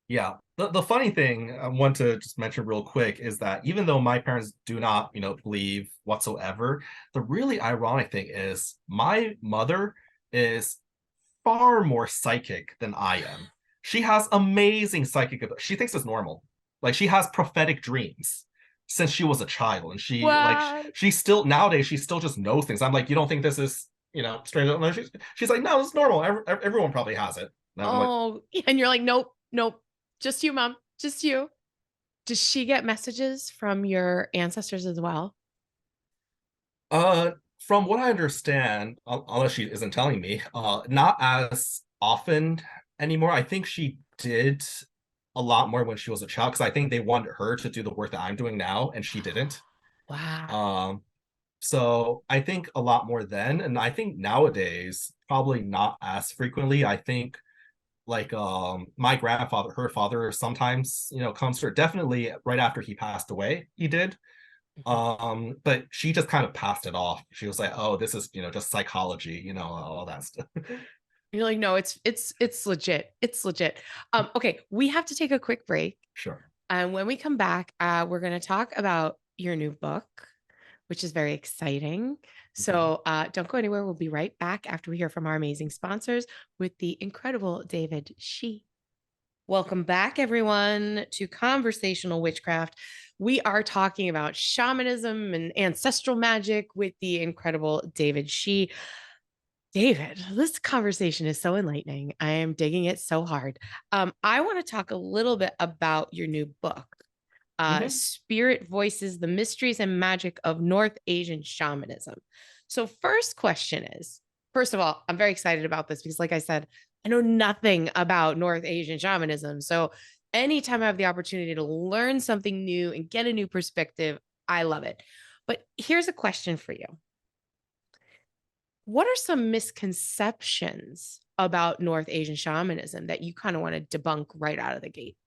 Speaker 2: Yeah. The funny thing I want to just mention real quick is that even though my parents do not, believe whatsoever, the really ironic thing is my mother is far more psychic than I am. She has amazing psychic. She thinks it's normal. Like she has prophetic dreams since she was a child, and
Speaker 1: What?
Speaker 2: she still nowadays she still just knows things. I'm like, you don't think this is strange? No, she's like, no, it's normal. Everyone probably has it. And I'm like,
Speaker 1: Oh, and you're like, nope, nope, just you, mom, just you. Does she get messages from your ancestors as well?
Speaker 2: from what I understand, unless she isn't telling me, not as often anymore. I think she did a lot more when she was a child because I think they wanted her to do the work that I'm doing now, and she didn't.
Speaker 1: Wow.
Speaker 2: Um, so I think a lot more then, and I think nowadays probably not as frequently. I think like my grandfather, her father, sometimes comes to her. Definitely right after he passed away, he did.
Speaker 1: Mhm.
Speaker 2: But she just kind of passed it off. She was like, oh, this is just psychology, all that stuff.
Speaker 1: You're like, no, it's legit. It's legit. Okay, we have to take a quick break.
Speaker 2: Sure.
Speaker 1: And when we come back, we're going to talk about your new book, which is very exciting.
Speaker 2: Mhm.
Speaker 1: So don't go anywhere. We'll be right back after we hear from our amazing sponsors with the incredible David Shi. Welcome back, everyone, to Conversational Witchcraft. We are talking about shamanism and ancestral magic with the incredible David Shi. David, this conversation is so enlightening. I am digging it so hard. I want to talk a little bit about your new book,
Speaker 2: Mhm.
Speaker 1: Spirit Voices, the Mysteries and Magic of North Asian Shamanism. So, first question is, first of all, I'm very excited about this because, like I said, I know nothing about North Asian shamanism. So, anytime I have the opportunity to learn something new and get a new perspective, I love it. But here's a question for you. What are some misconceptions about North Asian shamanism that you kind of want to debunk right out of the gate?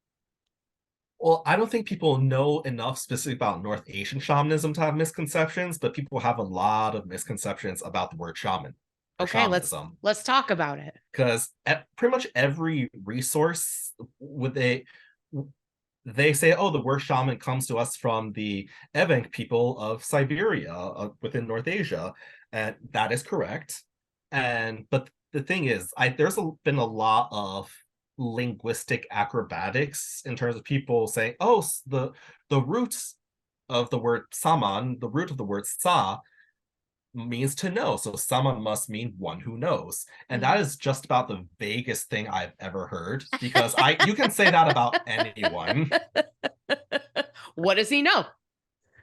Speaker 2: Well, I don't think people know enough specifically about North Asian shamanism to have misconceptions, but people have a lot of misconceptions about the word shaman or
Speaker 1: Okay,
Speaker 2: shamanism.
Speaker 1: let's talk about it.
Speaker 2: Because pretty much every resource would they say, oh, the word shaman comes to us from the Evenk people of Siberia within North Asia, and that is correct. And but the thing is, been a lot of linguistic acrobatics in terms of people saying, oh, the roots of the word saman, the root of the word sa means to know. So someone must mean one who knows. And that
Speaker 1: Mhm.
Speaker 2: is just about the vaguest thing I've ever heard because I you can say that about anyone.
Speaker 1: What does he know?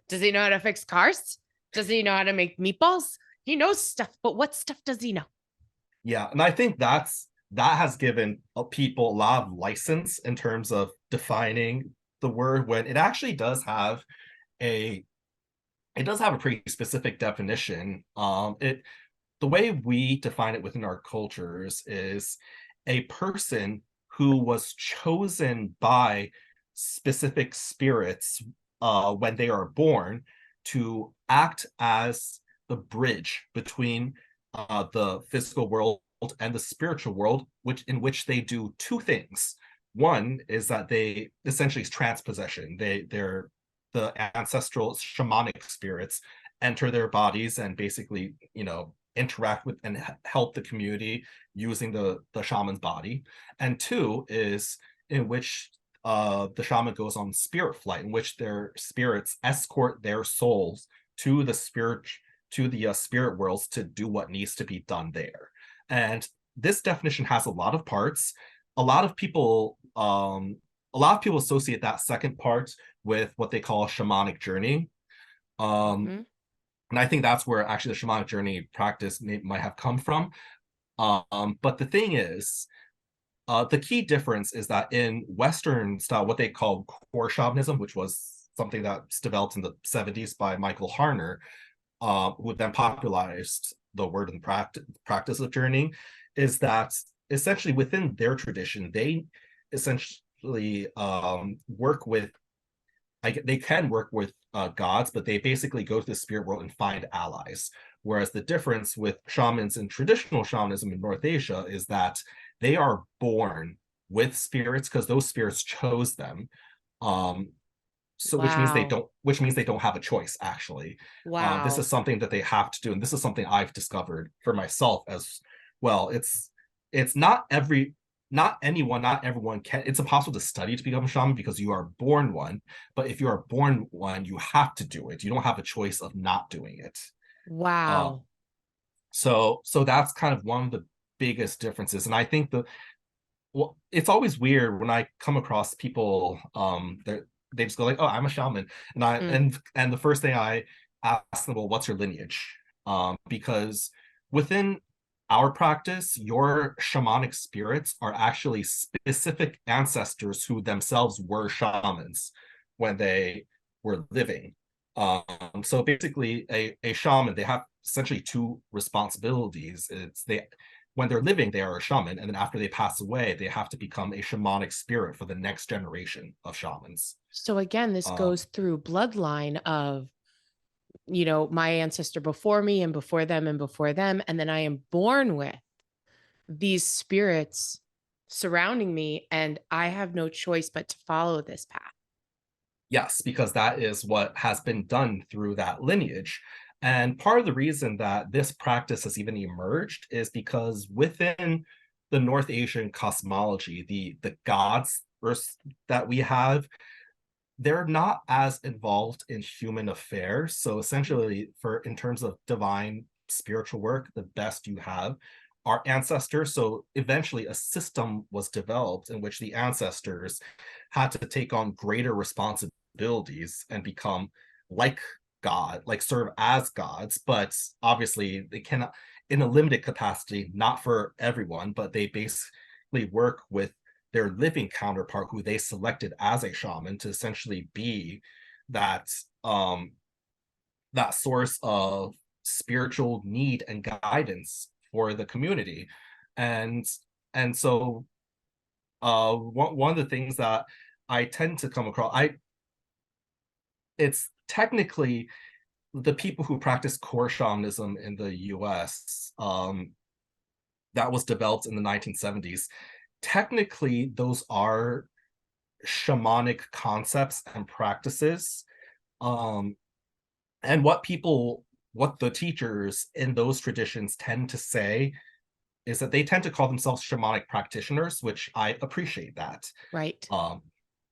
Speaker 1: Does he know how to fix cars? Does he know how to make meatballs? He knows stuff, but what stuff does he know?
Speaker 2: Yeah, and I think that has given people a lot of license in terms of defining the word when it actually a does have a pretty specific definition. It the way we define it within our cultures is a person who was chosen by specific spirits when they are born to act as the bridge between the physical world and the spiritual world, which they do two things. One is that they essentially is transpossession. They're the ancestral shamanic spirits enter their bodies and basically interact with and help the community using the shaman's body. And two is in which the shaman goes on spirit flight, in which their spirits escort their souls to the spirit worlds to do what needs to be done there. And this definition has a lot of parts. A lot of people associate that second part with what they call shamanic journey.
Speaker 1: Mm-hmm.
Speaker 2: And I think that's where actually the shamanic journey practice might have come from. But the thing is, the key difference is that in Western style, what they call core shamanism, which was something that's developed in the 70s by Michael Harner, who then popularized the word and practice of journeying, is that essentially within their tradition, they essentially work with, they can work with gods, but they basically go to the spirit world and find allies. Whereas the difference with shamans in traditional shamanism in North Asia is that they are born with spirits because those spirits chose them. So
Speaker 1: Wow.
Speaker 2: which means they don't have a choice, actually. This is
Speaker 1: Wow.
Speaker 2: something that they have to do, and this is something I've discovered for myself as well. It's not everyone can. It's impossible to study to become a shaman because you are born one. But if you are born one, you have to do it. You don't have a choice of not doing it. Uh,
Speaker 1: Wow.
Speaker 2: so that's kind of one of the biggest differences. And I think it's always weird when I come across people they just go like, oh, I'm a shaman. And
Speaker 1: Mm.
Speaker 2: and the first thing I ask them, well, what's your lineage? Because within our practice, your shamanic spirits are actually specific ancestors who themselves were shamans when they were living. So basically, a shaman, they have essentially two responsibilities. It's they when they're living, they are a shaman, and then after they pass away, they have to become a shamanic spirit for the next generation of shamans.
Speaker 1: So again, this
Speaker 2: Um,
Speaker 1: goes through bloodline of, my ancestor before me and before them and before them. And then I am born with these spirits surrounding me, and I have no choice but to follow this path.
Speaker 2: yes, because that is what has been done through that lineage. And part of the reason that this practice has even emerged is because within the North Asian cosmology, the gods that we have, they're not as involved in human affairs. So essentially, for in terms of divine spiritual work, the best you have are ancestors. So eventually a system was developed in which the ancestors had to take on greater responsibilities and become like God, like serve as gods. But obviously they cannot, in a limited capacity, not for everyone, but they basically work with their living counterpart who they selected as a shaman to essentially be that that source of spiritual need and guidance for the community. And so one of the things that I tend to come across, it's technically the people who practice core shamanism in the US, that was developed in the 1970s. Technically, those are shamanic concepts and practices. Um, and what the teachers in those traditions tend to say is that they tend to call themselves shamanic practitioners, which I appreciate that.
Speaker 1: Right.
Speaker 2: Um,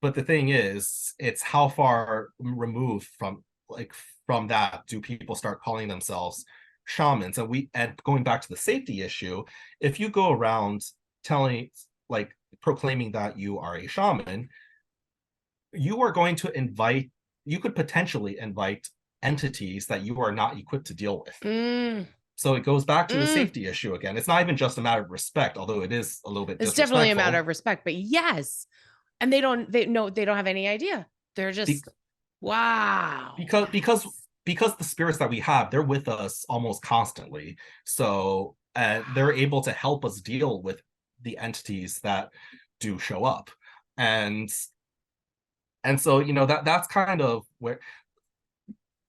Speaker 2: but the thing is, it's how far removed from that do people start calling themselves shamans? And going back to the safety issue, if you go around telling like proclaiming that you are a shaman, you are going to you could potentially invite entities that you are not equipped to deal with.
Speaker 1: Mm,
Speaker 2: So it goes back to the
Speaker 1: mm.
Speaker 2: safety issue again. It's not even just a matter of respect, although it is a little bit
Speaker 1: It's definitely a matter
Speaker 2: disrespectful.
Speaker 1: of respect, but yes. And they don't have any idea. They're
Speaker 2: Be-
Speaker 1: just, wow.
Speaker 2: because the spirits that we have, they're with us almost constantly. So they're able to help us deal with the entities that do show up. And so that's kind of where,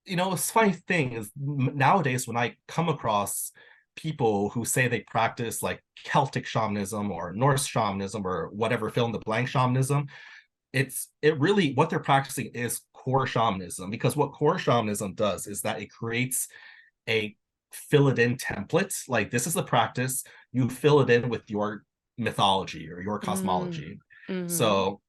Speaker 2: a funny thing is nowadays when I come across people who say they practice like Celtic shamanism or Norse shamanism or whatever fill in the blank shamanism, it really, what they're practicing is core shamanism, because what core shamanism does is that it creates a fill it in template. Like, this is the practice, you fill it in with your mythology or your
Speaker 1: Mm,
Speaker 2: cosmology.
Speaker 1: hmm.
Speaker 2: So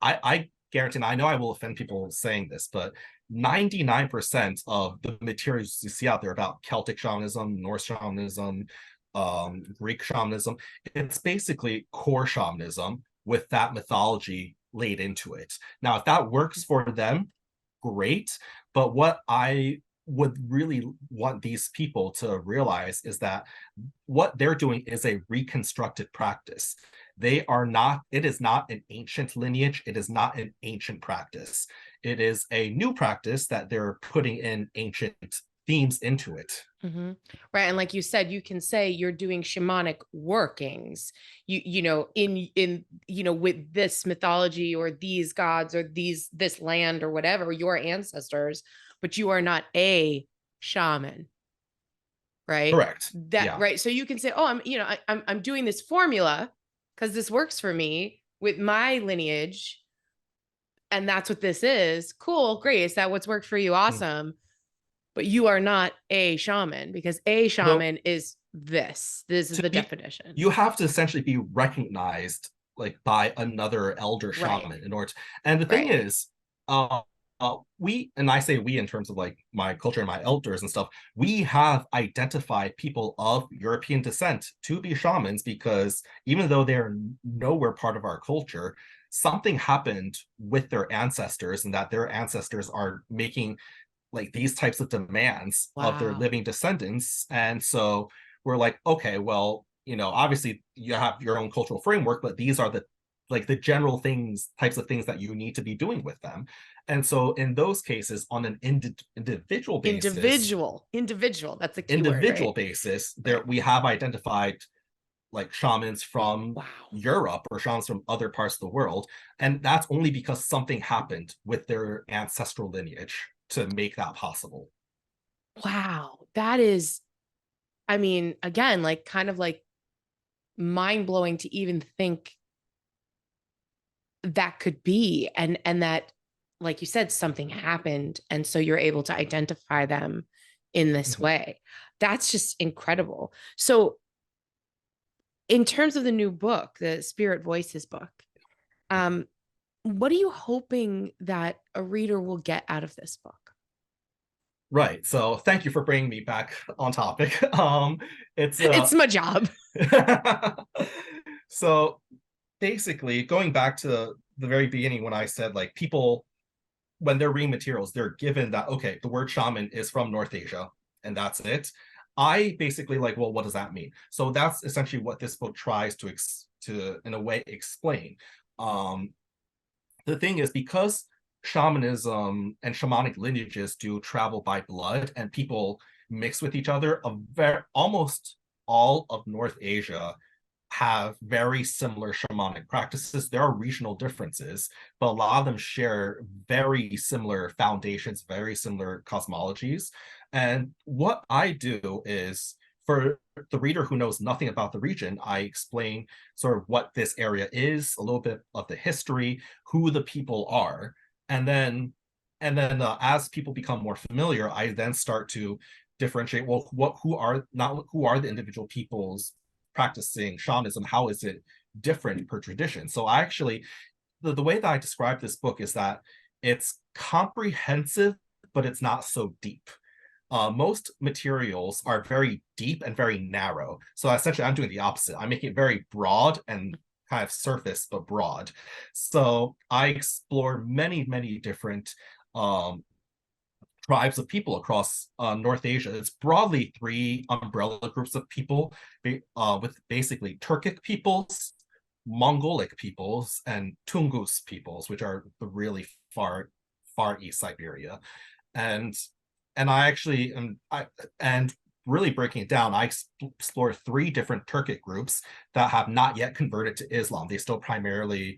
Speaker 2: I guarantee, and I know I will offend people saying this, but 99% of the materials you see out there about Celtic shamanism, Norse shamanism, Greek shamanism, it's basically core shamanism with that mythology laid into it. Now, if that works for them, great. But what I would really want these people to realize is that what they're doing is a reconstructed practice. They are not, it is not an ancient lineage, it is not an ancient practice. It is a new practice that they're putting in ancient themes into it.
Speaker 1: Mm-hmm. Right. And like you said, you can say you're doing shamanic workings, with this mythology or these gods or this land or whatever, your ancestors, but you are not a shaman. Right.
Speaker 2: Correct.
Speaker 1: Right. So you can say, oh, I'm doing this formula because this works for me with my lineage. And that's what this is. Cool. Great. Is that what's worked for you? Awesome. But you are not a shaman, because a shaman is this. This is the definition.
Speaker 2: You have to essentially be recognized like by another elder shaman in order to, and the thing is, we, and I say we in terms of like my culture and my elders and stuff, we have identified people of European descent to be shamans, because even though they're nowhere part of our culture, something happened with their ancestors, and that their ancestors are making like these types of demands of their living descendants. And so we're like, okay, well, obviously you have your own cultural framework, but these are the general types of things that you need to be doing with them. And so in those cases, on an individual basis,
Speaker 1: that's a keyword,
Speaker 2: individual basis, there we have identified like shamans from Europe or shamans from other parts of the world. And that's only because something happened with their ancestral lineage to make that possible.
Speaker 1: Wow. That is, again, like kind of like mind blowing to even think that could be, and that, like you said, something happened. And so you're able to identify them in this way. That's just incredible. So in terms of the new book, the Spirit Voices book, what are you hoping that a reader will get out of this book?
Speaker 2: Right. So thank you for bringing me back on topic.
Speaker 1: It's my job.
Speaker 2: So basically, going back to the very beginning when I said like people, when they're reading materials, they're given that, okay, the word shaman is from North Asia and that's it. I basically like, well, what does that mean? So that's essentially what this book tries to in a way explain. The thing is, because shamanism and shamanic lineages do travel by blood and people mix with each other, almost all of North Asia have very similar shamanic practices. There are regional differences, but a lot of them share very similar foundations, very similar cosmologies. And what I do is, for the reader who knows nothing about the region, I explain sort of what this area is, a little bit of the history, who the people are, and then as people become more familiar, I then start to differentiate, well, who are the individual peoples practicing shamanism, how is it different per tradition. So I actually, the way that I describe this book is that it's comprehensive, but it's not so deep. Most materials are very deep and very narrow. So essentially I'm doing the opposite. I'm making it very broad and kind of surface, but broad. So I explore many, many different tribes of people across North Asia. It's broadly 3 umbrella groups of people, with basically Turkic peoples, Mongolic peoples, and Tungus peoples, which are the really far east Siberia. And I actually and really breaking it down, I explore 3 different Turkic groups that have not yet converted to Islam. They still primarily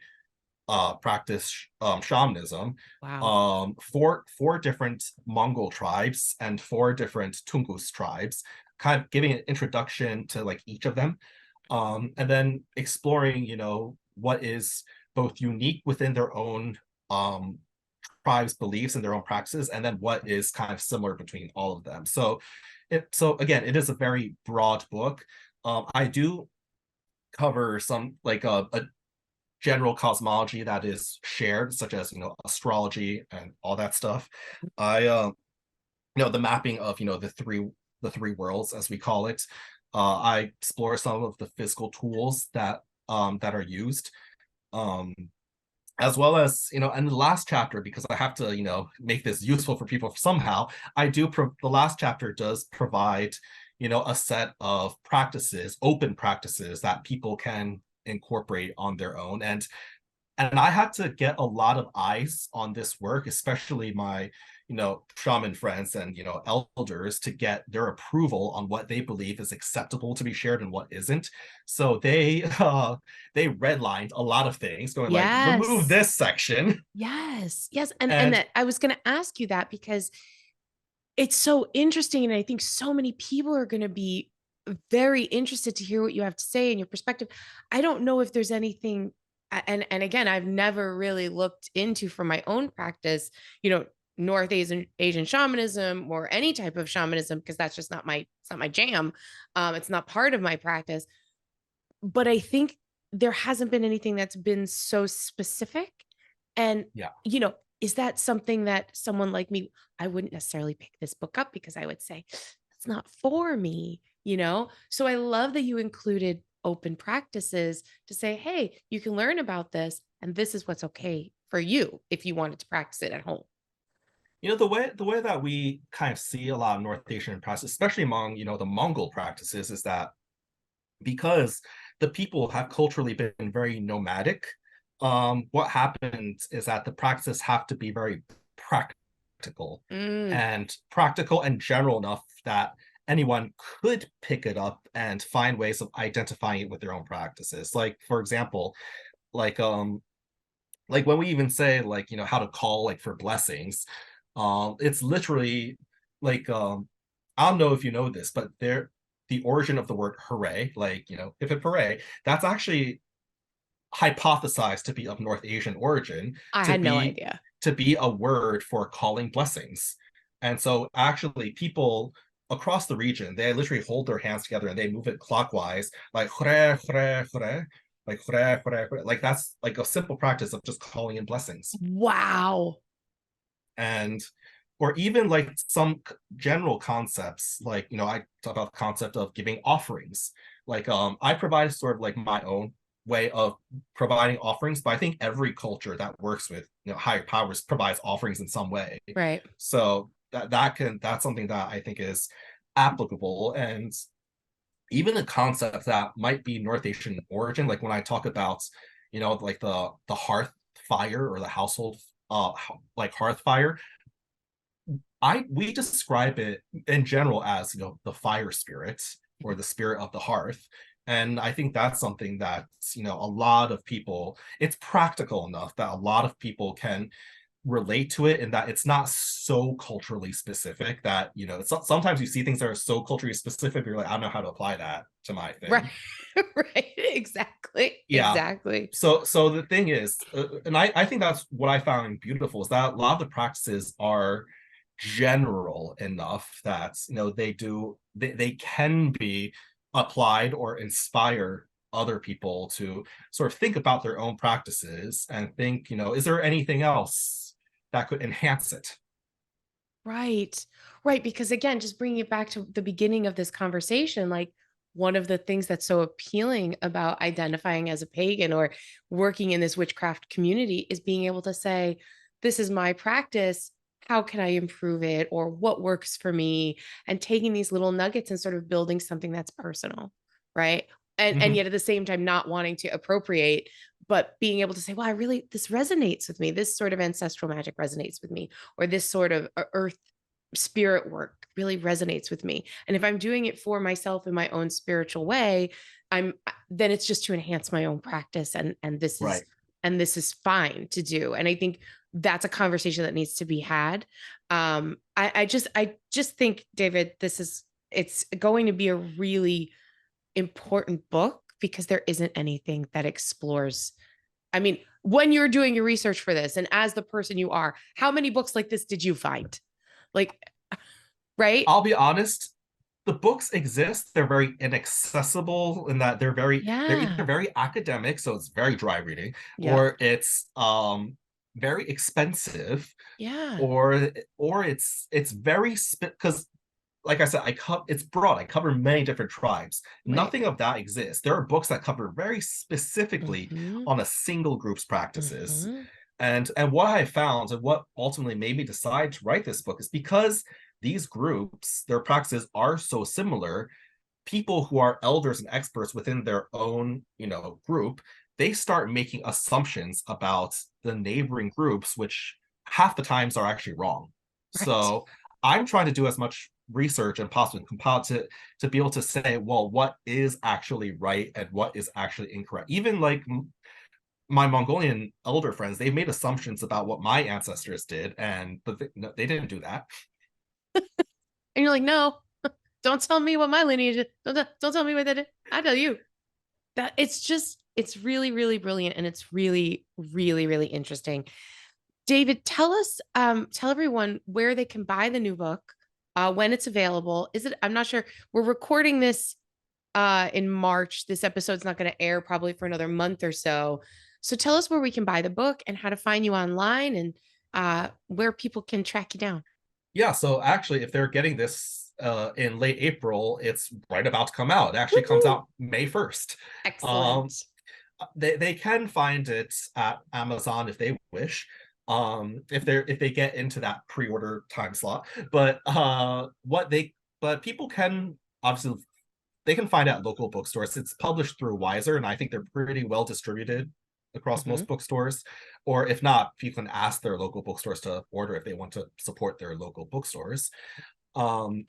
Speaker 2: practice shamanism.
Speaker 1: Wow.
Speaker 2: 4 different Mongol tribes and 4 different Tungus tribes, kind of giving an introduction to like each of them, and then exploring, what is both unique within their own tribes' beliefs and their own practices, and then what is kind of similar between all of them. So again, it is a very broad book. I do cover some like a general cosmology that is shared, such as astrology and all that stuff. I the mapping of the three worlds, as we call it. I explore some of the physical tools that are used, um, as well as in the last chapter, because I have to make this useful for people somehow. The last chapter does provide a set of practices, open practices that people can incorporate on their own, and I had to get a lot of eyes on this work, especially my, shaman friends and, elders, to get their approval on what they believe is acceptable to be shared and what isn't. So they redlined a lot of things, going like, remove
Speaker 1: Yes.
Speaker 2: this section.
Speaker 1: Yes. Yes. And
Speaker 2: And
Speaker 1: that I was going to ask you that because it's so interesting. And I think so many people are going to be very interested to hear what you have to say and your perspective. I don't know if there's anything, and again, I've never really looked into for my own practice, North Asian shamanism or any type of shamanism, because that's just it's not my jam. It's not part of my practice. But I think there hasn't been anything that's been so specific. And,
Speaker 2: yeah.
Speaker 1: is that something that someone like me, I wouldn't necessarily pick this book up because I would say, that's not for me. So I love that you included open practices to say, hey, you can learn about this, and this is what's okay for you if you wanted to practice it at home.
Speaker 2: The way that we kind of see a lot of North Asian practices, especially among the Mongol practices, is that because the people have culturally been very nomadic, what happens is that the practices have to be very practical
Speaker 1: Mm,
Speaker 2: and general enough that anyone could pick it up and find ways of identifying it with their own practices. Like, for example, like like when we even say like how to call like for blessings, it's literally like I don't know if you know this, but the origin of the word hooray, like if it hooray, that's actually hypothesized to be of North Asian origin,
Speaker 1: I
Speaker 2: to
Speaker 1: had no
Speaker 2: be
Speaker 1: idea.
Speaker 2: a word for calling blessings. And so actually people across the region, they literally hold their hands together and they move it clockwise, like hooray, hooray, hooray, like hooray, hooray, hooray. Like that's like a simple practice of just calling in blessings.
Speaker 1: Wow.
Speaker 2: And or even like some general concepts, like I talk about the concept of giving offerings. Like I provide sort of like my own way of providing offerings, but I think every culture that works with higher powers provides offerings in some way.
Speaker 1: Right.
Speaker 2: So that's something that I think is applicable. And even a concept that might be North Asian origin, like when I talk about like the hearth fire or the household like hearth fire, we describe it in general as the fire spirit or the spirit of the hearth. And I think that's something that a lot of people, it's practical enough that a lot of people can relate to it, and that it's not so culturally specific that sometimes you see things that are so culturally specific, you're like, I don't know how to apply that to my
Speaker 1: Right.
Speaker 2: thing.
Speaker 1: Right. Exactly.
Speaker 2: Yeah.
Speaker 1: Exactly.
Speaker 2: So the thing is, and I think that's what I found beautiful, is that a lot of the practices are general enough that they can be applied or inspire other people to sort of think about their own practices and think, is there anything else that could enhance it?
Speaker 1: Right. Right. Because again, just bringing it back to the beginning of this conversation, like one of the things that's so appealing about identifying as a pagan or working in this witchcraft community is being able to say, this is my practice. How can I improve it? Or what works for me? And taking these little nuggets and sort of building something that's personal. Right. And
Speaker 2: Mm-hmm.
Speaker 1: yet at the same time, not wanting to appropriate, but being able to say, well, this resonates with me. This sort of ancestral magic resonates with me, or this sort of earth spirit work really resonates with me. And if I'm doing it for myself in my own spiritual way, I'm then it's just to enhance my own practice,
Speaker 2: Right.
Speaker 1: and this is fine to do. And I think that's a conversation that needs to be had. I just think, David, it's going to be a really important book because there isn't anything that explores. I mean, when you're doing your research for this, and as the person you are, how many books like this did you find? Like, right?
Speaker 2: I'll be honest, the books exist. They're very inaccessible in that they're either
Speaker 1: Yeah.
Speaker 2: very academic, so it's very dry reading,
Speaker 1: Yep.
Speaker 2: or it's very expensive,
Speaker 1: Yeah.
Speaker 2: or it's very because like I said, it's broad. I cover many different tribes.
Speaker 1: Right.
Speaker 2: Nothing of that exists. There are books that cover very specifically
Speaker 1: Mm-hmm.
Speaker 2: on a single group's practices.
Speaker 1: Mm-hmm.
Speaker 2: And what I found and what ultimately made me decide to write this book is because these groups, their practices are so similar, people who are elders and experts within their own, group, they start making assumptions about the neighboring groups, which half the times are actually wrong.
Speaker 1: Right.
Speaker 2: So I'm trying to do as much research and possibly compile to be able to say, well, what is actually right and what is actually incorrect. Even like my Mongolian elder friends, they made assumptions about what my ancestors did, but no, they didn't do that.
Speaker 1: And you're like, no, don't tell me what my lineage is. Don't tell me what that is. I tell you that it's really, really brilliant. And it's really, really, really interesting. David, tell everyone where they can buy the new book, when it's available. I'm not sure. We're recording this in March. This episode's not going to air probably for another month or so. So tell us where we can buy the book and how to find you online, and where people can track you down.
Speaker 2: Yeah, so actually, if they're getting this in late April, it's right about to come out. It actually comes
Speaker 1: Woo-hoo!
Speaker 2: out May 1st. Um,
Speaker 1: Excellent.
Speaker 2: they can find it at Amazon if they wish. If they get into that pre-order time slot. But people can obviously they can find it at local bookstores. It's published through Wiser, and I think they're pretty well distributed across
Speaker 1: Mm-hmm.
Speaker 2: most bookstores. Or if not, people can ask their local bookstores to order if they want to support their local bookstores. Um,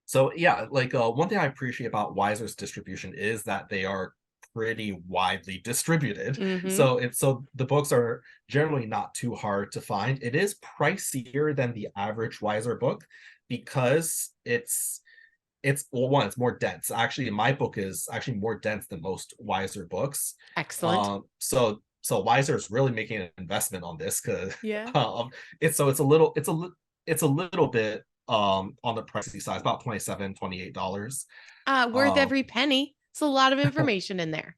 Speaker 2: so yeah, like one thing I appreciate about Wiser's distribution is that they are pretty widely distributed.
Speaker 1: Mm-hmm.
Speaker 2: So the books are generally not too hard to find. It is pricier than the average Wiser book because it's more dense. Actually, my book is actually more dense than most Wiser books.
Speaker 1: Excellent.
Speaker 2: So Wiser is really making an investment on this because
Speaker 1: Yeah.
Speaker 2: um, it's a little bit on the pricey side, about 27-28 dollars.
Speaker 1: Worth
Speaker 2: Um,
Speaker 1: every penny. It's a lot of information in there.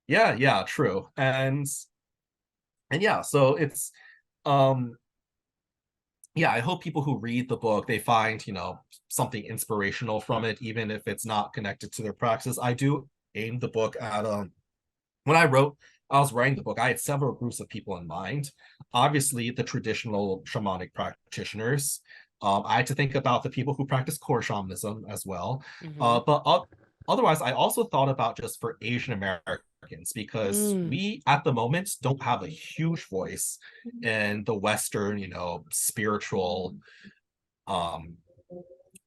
Speaker 2: yeah, true. And yeah, so it's um yeah, I hope people who read the book they find, something inspirational from it, even if it's not connected to their practice. I do aim the book at when I was writing the book, I had several groups of people in mind. Obviously, the traditional shamanic practitioners. I had to think about the people who practice core shamanism as well.
Speaker 1: Mm-hmm.
Speaker 2: Otherwise, I also thought about just for Asian Americans because
Speaker 1: Mm.
Speaker 2: we at the moment don't have a huge voice in the Western, spiritual um,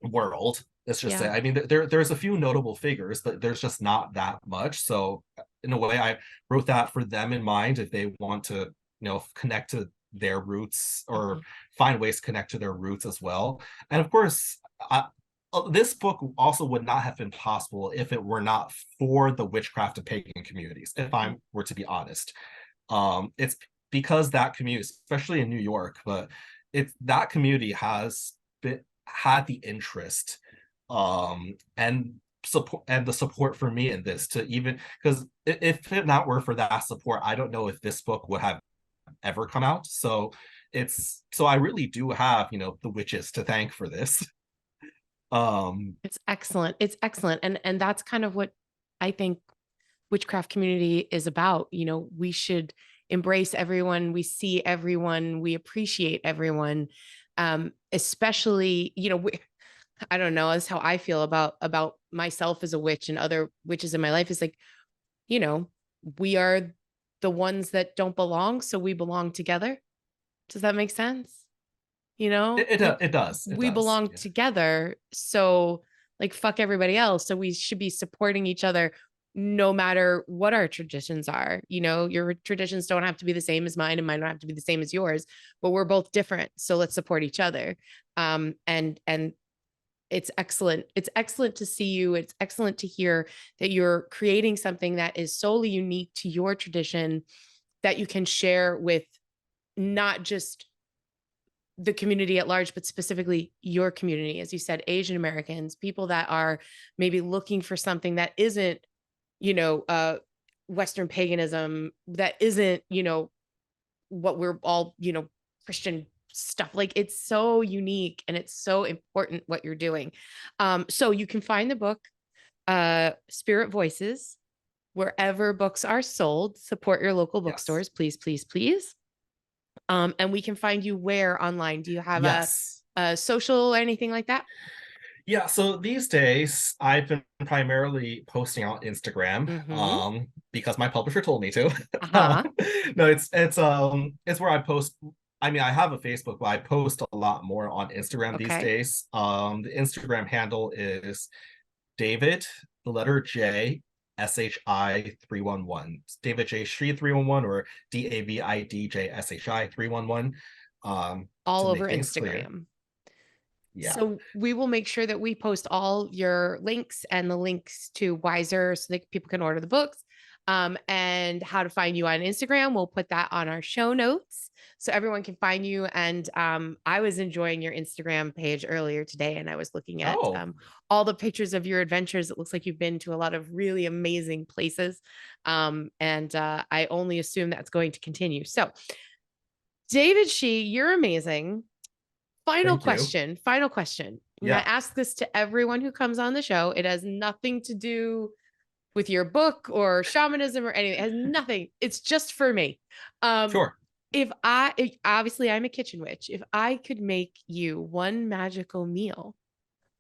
Speaker 2: world. Let's just say,
Speaker 1: Yeah.
Speaker 2: I mean, there's a few notable figures, but there's just not that much. So, in a way, I wrote that for them in mind if they want to, connect to their roots
Speaker 1: Mm-hmm.
Speaker 2: or find ways to connect to their roots as well. And of course, this book also would not have been possible if it were not for the witchcraft and pagan communities. If I were to be honest, it's because that community, especially in New York, but it's that community has had the interest and the support for me in this to even because if it not were for that support, I don't know if this book would have ever come out. So I really do have the witches to thank for this.
Speaker 1: It's excellent. It's excellent. And that's kind of what I think witchcraft community is about. We should embrace everyone, we see everyone, we appreciate everyone. Especially, I don't know, that's how I feel about myself as a witch and other witches in my life is like, you know, we are the ones that don't belong, so we belong together. Does that make sense? Like
Speaker 2: It
Speaker 1: we
Speaker 2: does.
Speaker 1: belong
Speaker 2: Yeah.
Speaker 1: together. So like fuck everybody else. So we should be supporting each other no matter what our traditions are. Your traditions don't have to be the same as mine and mine don't have to be the same as yours, but we're both different. So let's support each other. And it's excellent. It's excellent to see you. It's excellent to hear that you're creating something that is solely unique to your tradition that you can share with not just the community at large, but specifically your community, as you said, Asian Americans, people that are maybe looking for something that isn't, you know, Western paganism, that isn't, you know, what we're all, you know, Christian stuff. Like it's so unique and it's so important what you're doing. So you can find the book, Spirit Voices, wherever books are sold. Support your local
Speaker 2: Yes.
Speaker 1: bookstores, please, please, please. And we can find you where online? Do you have
Speaker 2: Yes.
Speaker 1: a social or anything like that?
Speaker 2: Yeah, so these days I've been primarily posting on Instagram,
Speaker 1: Mm-hmm.
Speaker 2: because my publisher told me to.
Speaker 1: Uh-huh.
Speaker 2: No, it's where I post. I mean, I have a Facebook, but I post a lot more on Instagram these
Speaker 1: Okay.
Speaker 2: days. The Instagram handle is David, the letter J, SHI 311. David J Shri 311 or DAVIDJSHI 311.
Speaker 1: All
Speaker 2: To make
Speaker 1: over
Speaker 2: things clear.
Speaker 1: Instagram.
Speaker 2: Yeah.
Speaker 1: So we will make sure that we post all your links and the links to Wiser so that people can order the books. And how to find you on Instagram. We'll put that on our show notes so everyone can find you. And I was enjoying your Instagram page earlier today, and I was looking at
Speaker 2: Oh,
Speaker 1: all the pictures of your adventures. It looks like you've been to a lot of really amazing places. And I only assume that's going to continue. So, David Shee, you're amazing. Final
Speaker 2: thank you.
Speaker 1: question. Final question. And I
Speaker 2: Yeah,
Speaker 1: ask this to everyone who comes on the show. It has nothing to do with your book or shamanism or anything. It has nothing. It's just for me. Um,
Speaker 2: sure.
Speaker 1: obviously I'm a kitchen witch. If I could make you one magical meal,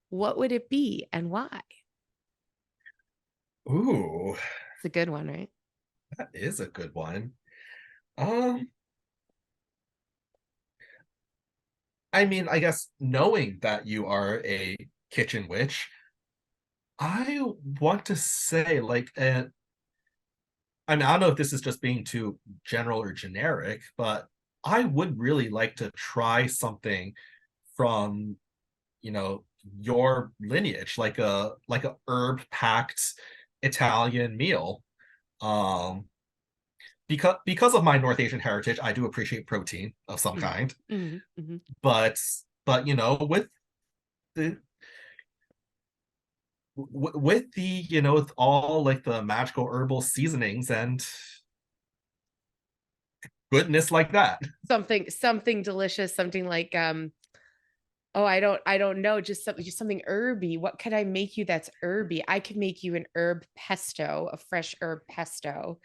Speaker 1: what would it be and why?
Speaker 2: Ooh,
Speaker 1: It's a good one, right?
Speaker 2: that is a good one. Um, I mean, I guess knowing that you are a kitchen witch, I want to say I mean, I don't know if this is just being too general or generic, but I would really like to try something from, you know, your lineage, like a herb packed Italian meal. Um, because of my North Asian heritage, I do appreciate protein of some
Speaker 1: Mm-hmm.
Speaker 2: kind.
Speaker 1: Mm-hmm. Mm-hmm.
Speaker 2: But you know, the with the with all like the magical herbal seasonings and goodness like that.
Speaker 1: Something delicious, something like oh, I don't know, just something herby. What could I make you that's herby? I could make you an herb pesto, a fresh herb pesto.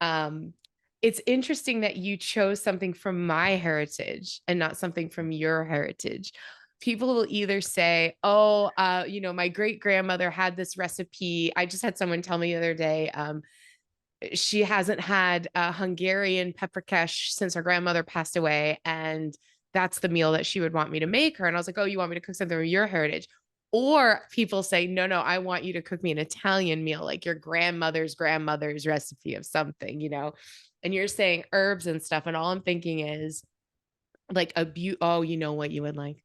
Speaker 1: Um, it's interesting that you chose something from my heritage and not something from your heritage. People will either say, "Oh, you know, my great grandmother had this recipe." I just had someone tell me the other day, she hasn't had a Hungarian pepperkesh since her grandmother passed away, and that's the meal that she would want me to make her. And I was like, "Oh, you want me to cook something from your heritage?" Or people say, "No, no, I want you to cook me an Italian meal, like your grandmother's recipe of something, you know." And you're saying herbs and stuff, and all I'm thinking is like oh, you know what you would like?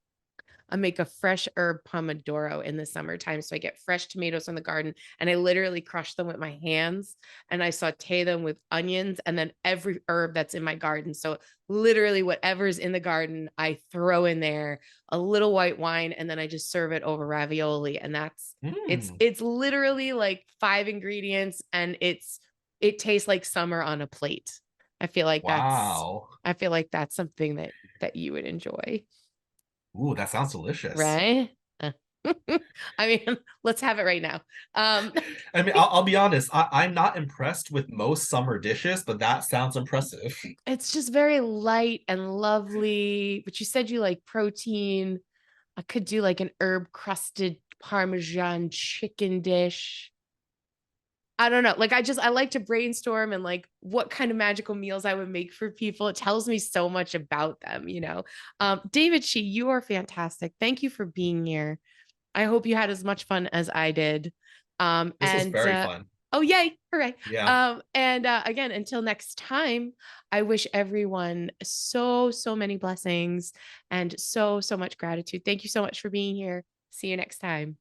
Speaker 1: I make a fresh herb pomodoro in the summertime. So I get fresh tomatoes from the garden and I literally crush them with my hands and I saute them with onions and then every herb that's in my garden. So literally whatever's in the garden, I throw in there a little white wine and then I just serve it over ravioli. And that's
Speaker 2: Mm,
Speaker 1: it's literally like 5 ingredients and it tastes like summer on a plate. I feel like that's
Speaker 2: wow.
Speaker 1: I feel like that's something that you would enjoy.
Speaker 2: Ooh, that sounds delicious.
Speaker 1: Right? I mean, let's have it right now. Um,
Speaker 2: I mean, I'll be honest. I'm not impressed with most summer dishes, but that sounds impressive.
Speaker 1: it's just very light and lovely. But you said you like protein. I could do like an herb crusted Parmesan chicken dish. I don't know. Like I like to brainstorm and like what kind of magical meals I would make for people. It tells me so much about them, you know. David Shee, you are fantastic. Thank you for being here. I hope you had as much fun as I did.
Speaker 2: This was
Speaker 1: And
Speaker 2: very fun.
Speaker 1: oh, yay, hooray.
Speaker 2: Yeah.
Speaker 1: And again, until next time, I wish everyone so, so many blessings and so, so much gratitude. Thank you so much for being here. See you next time.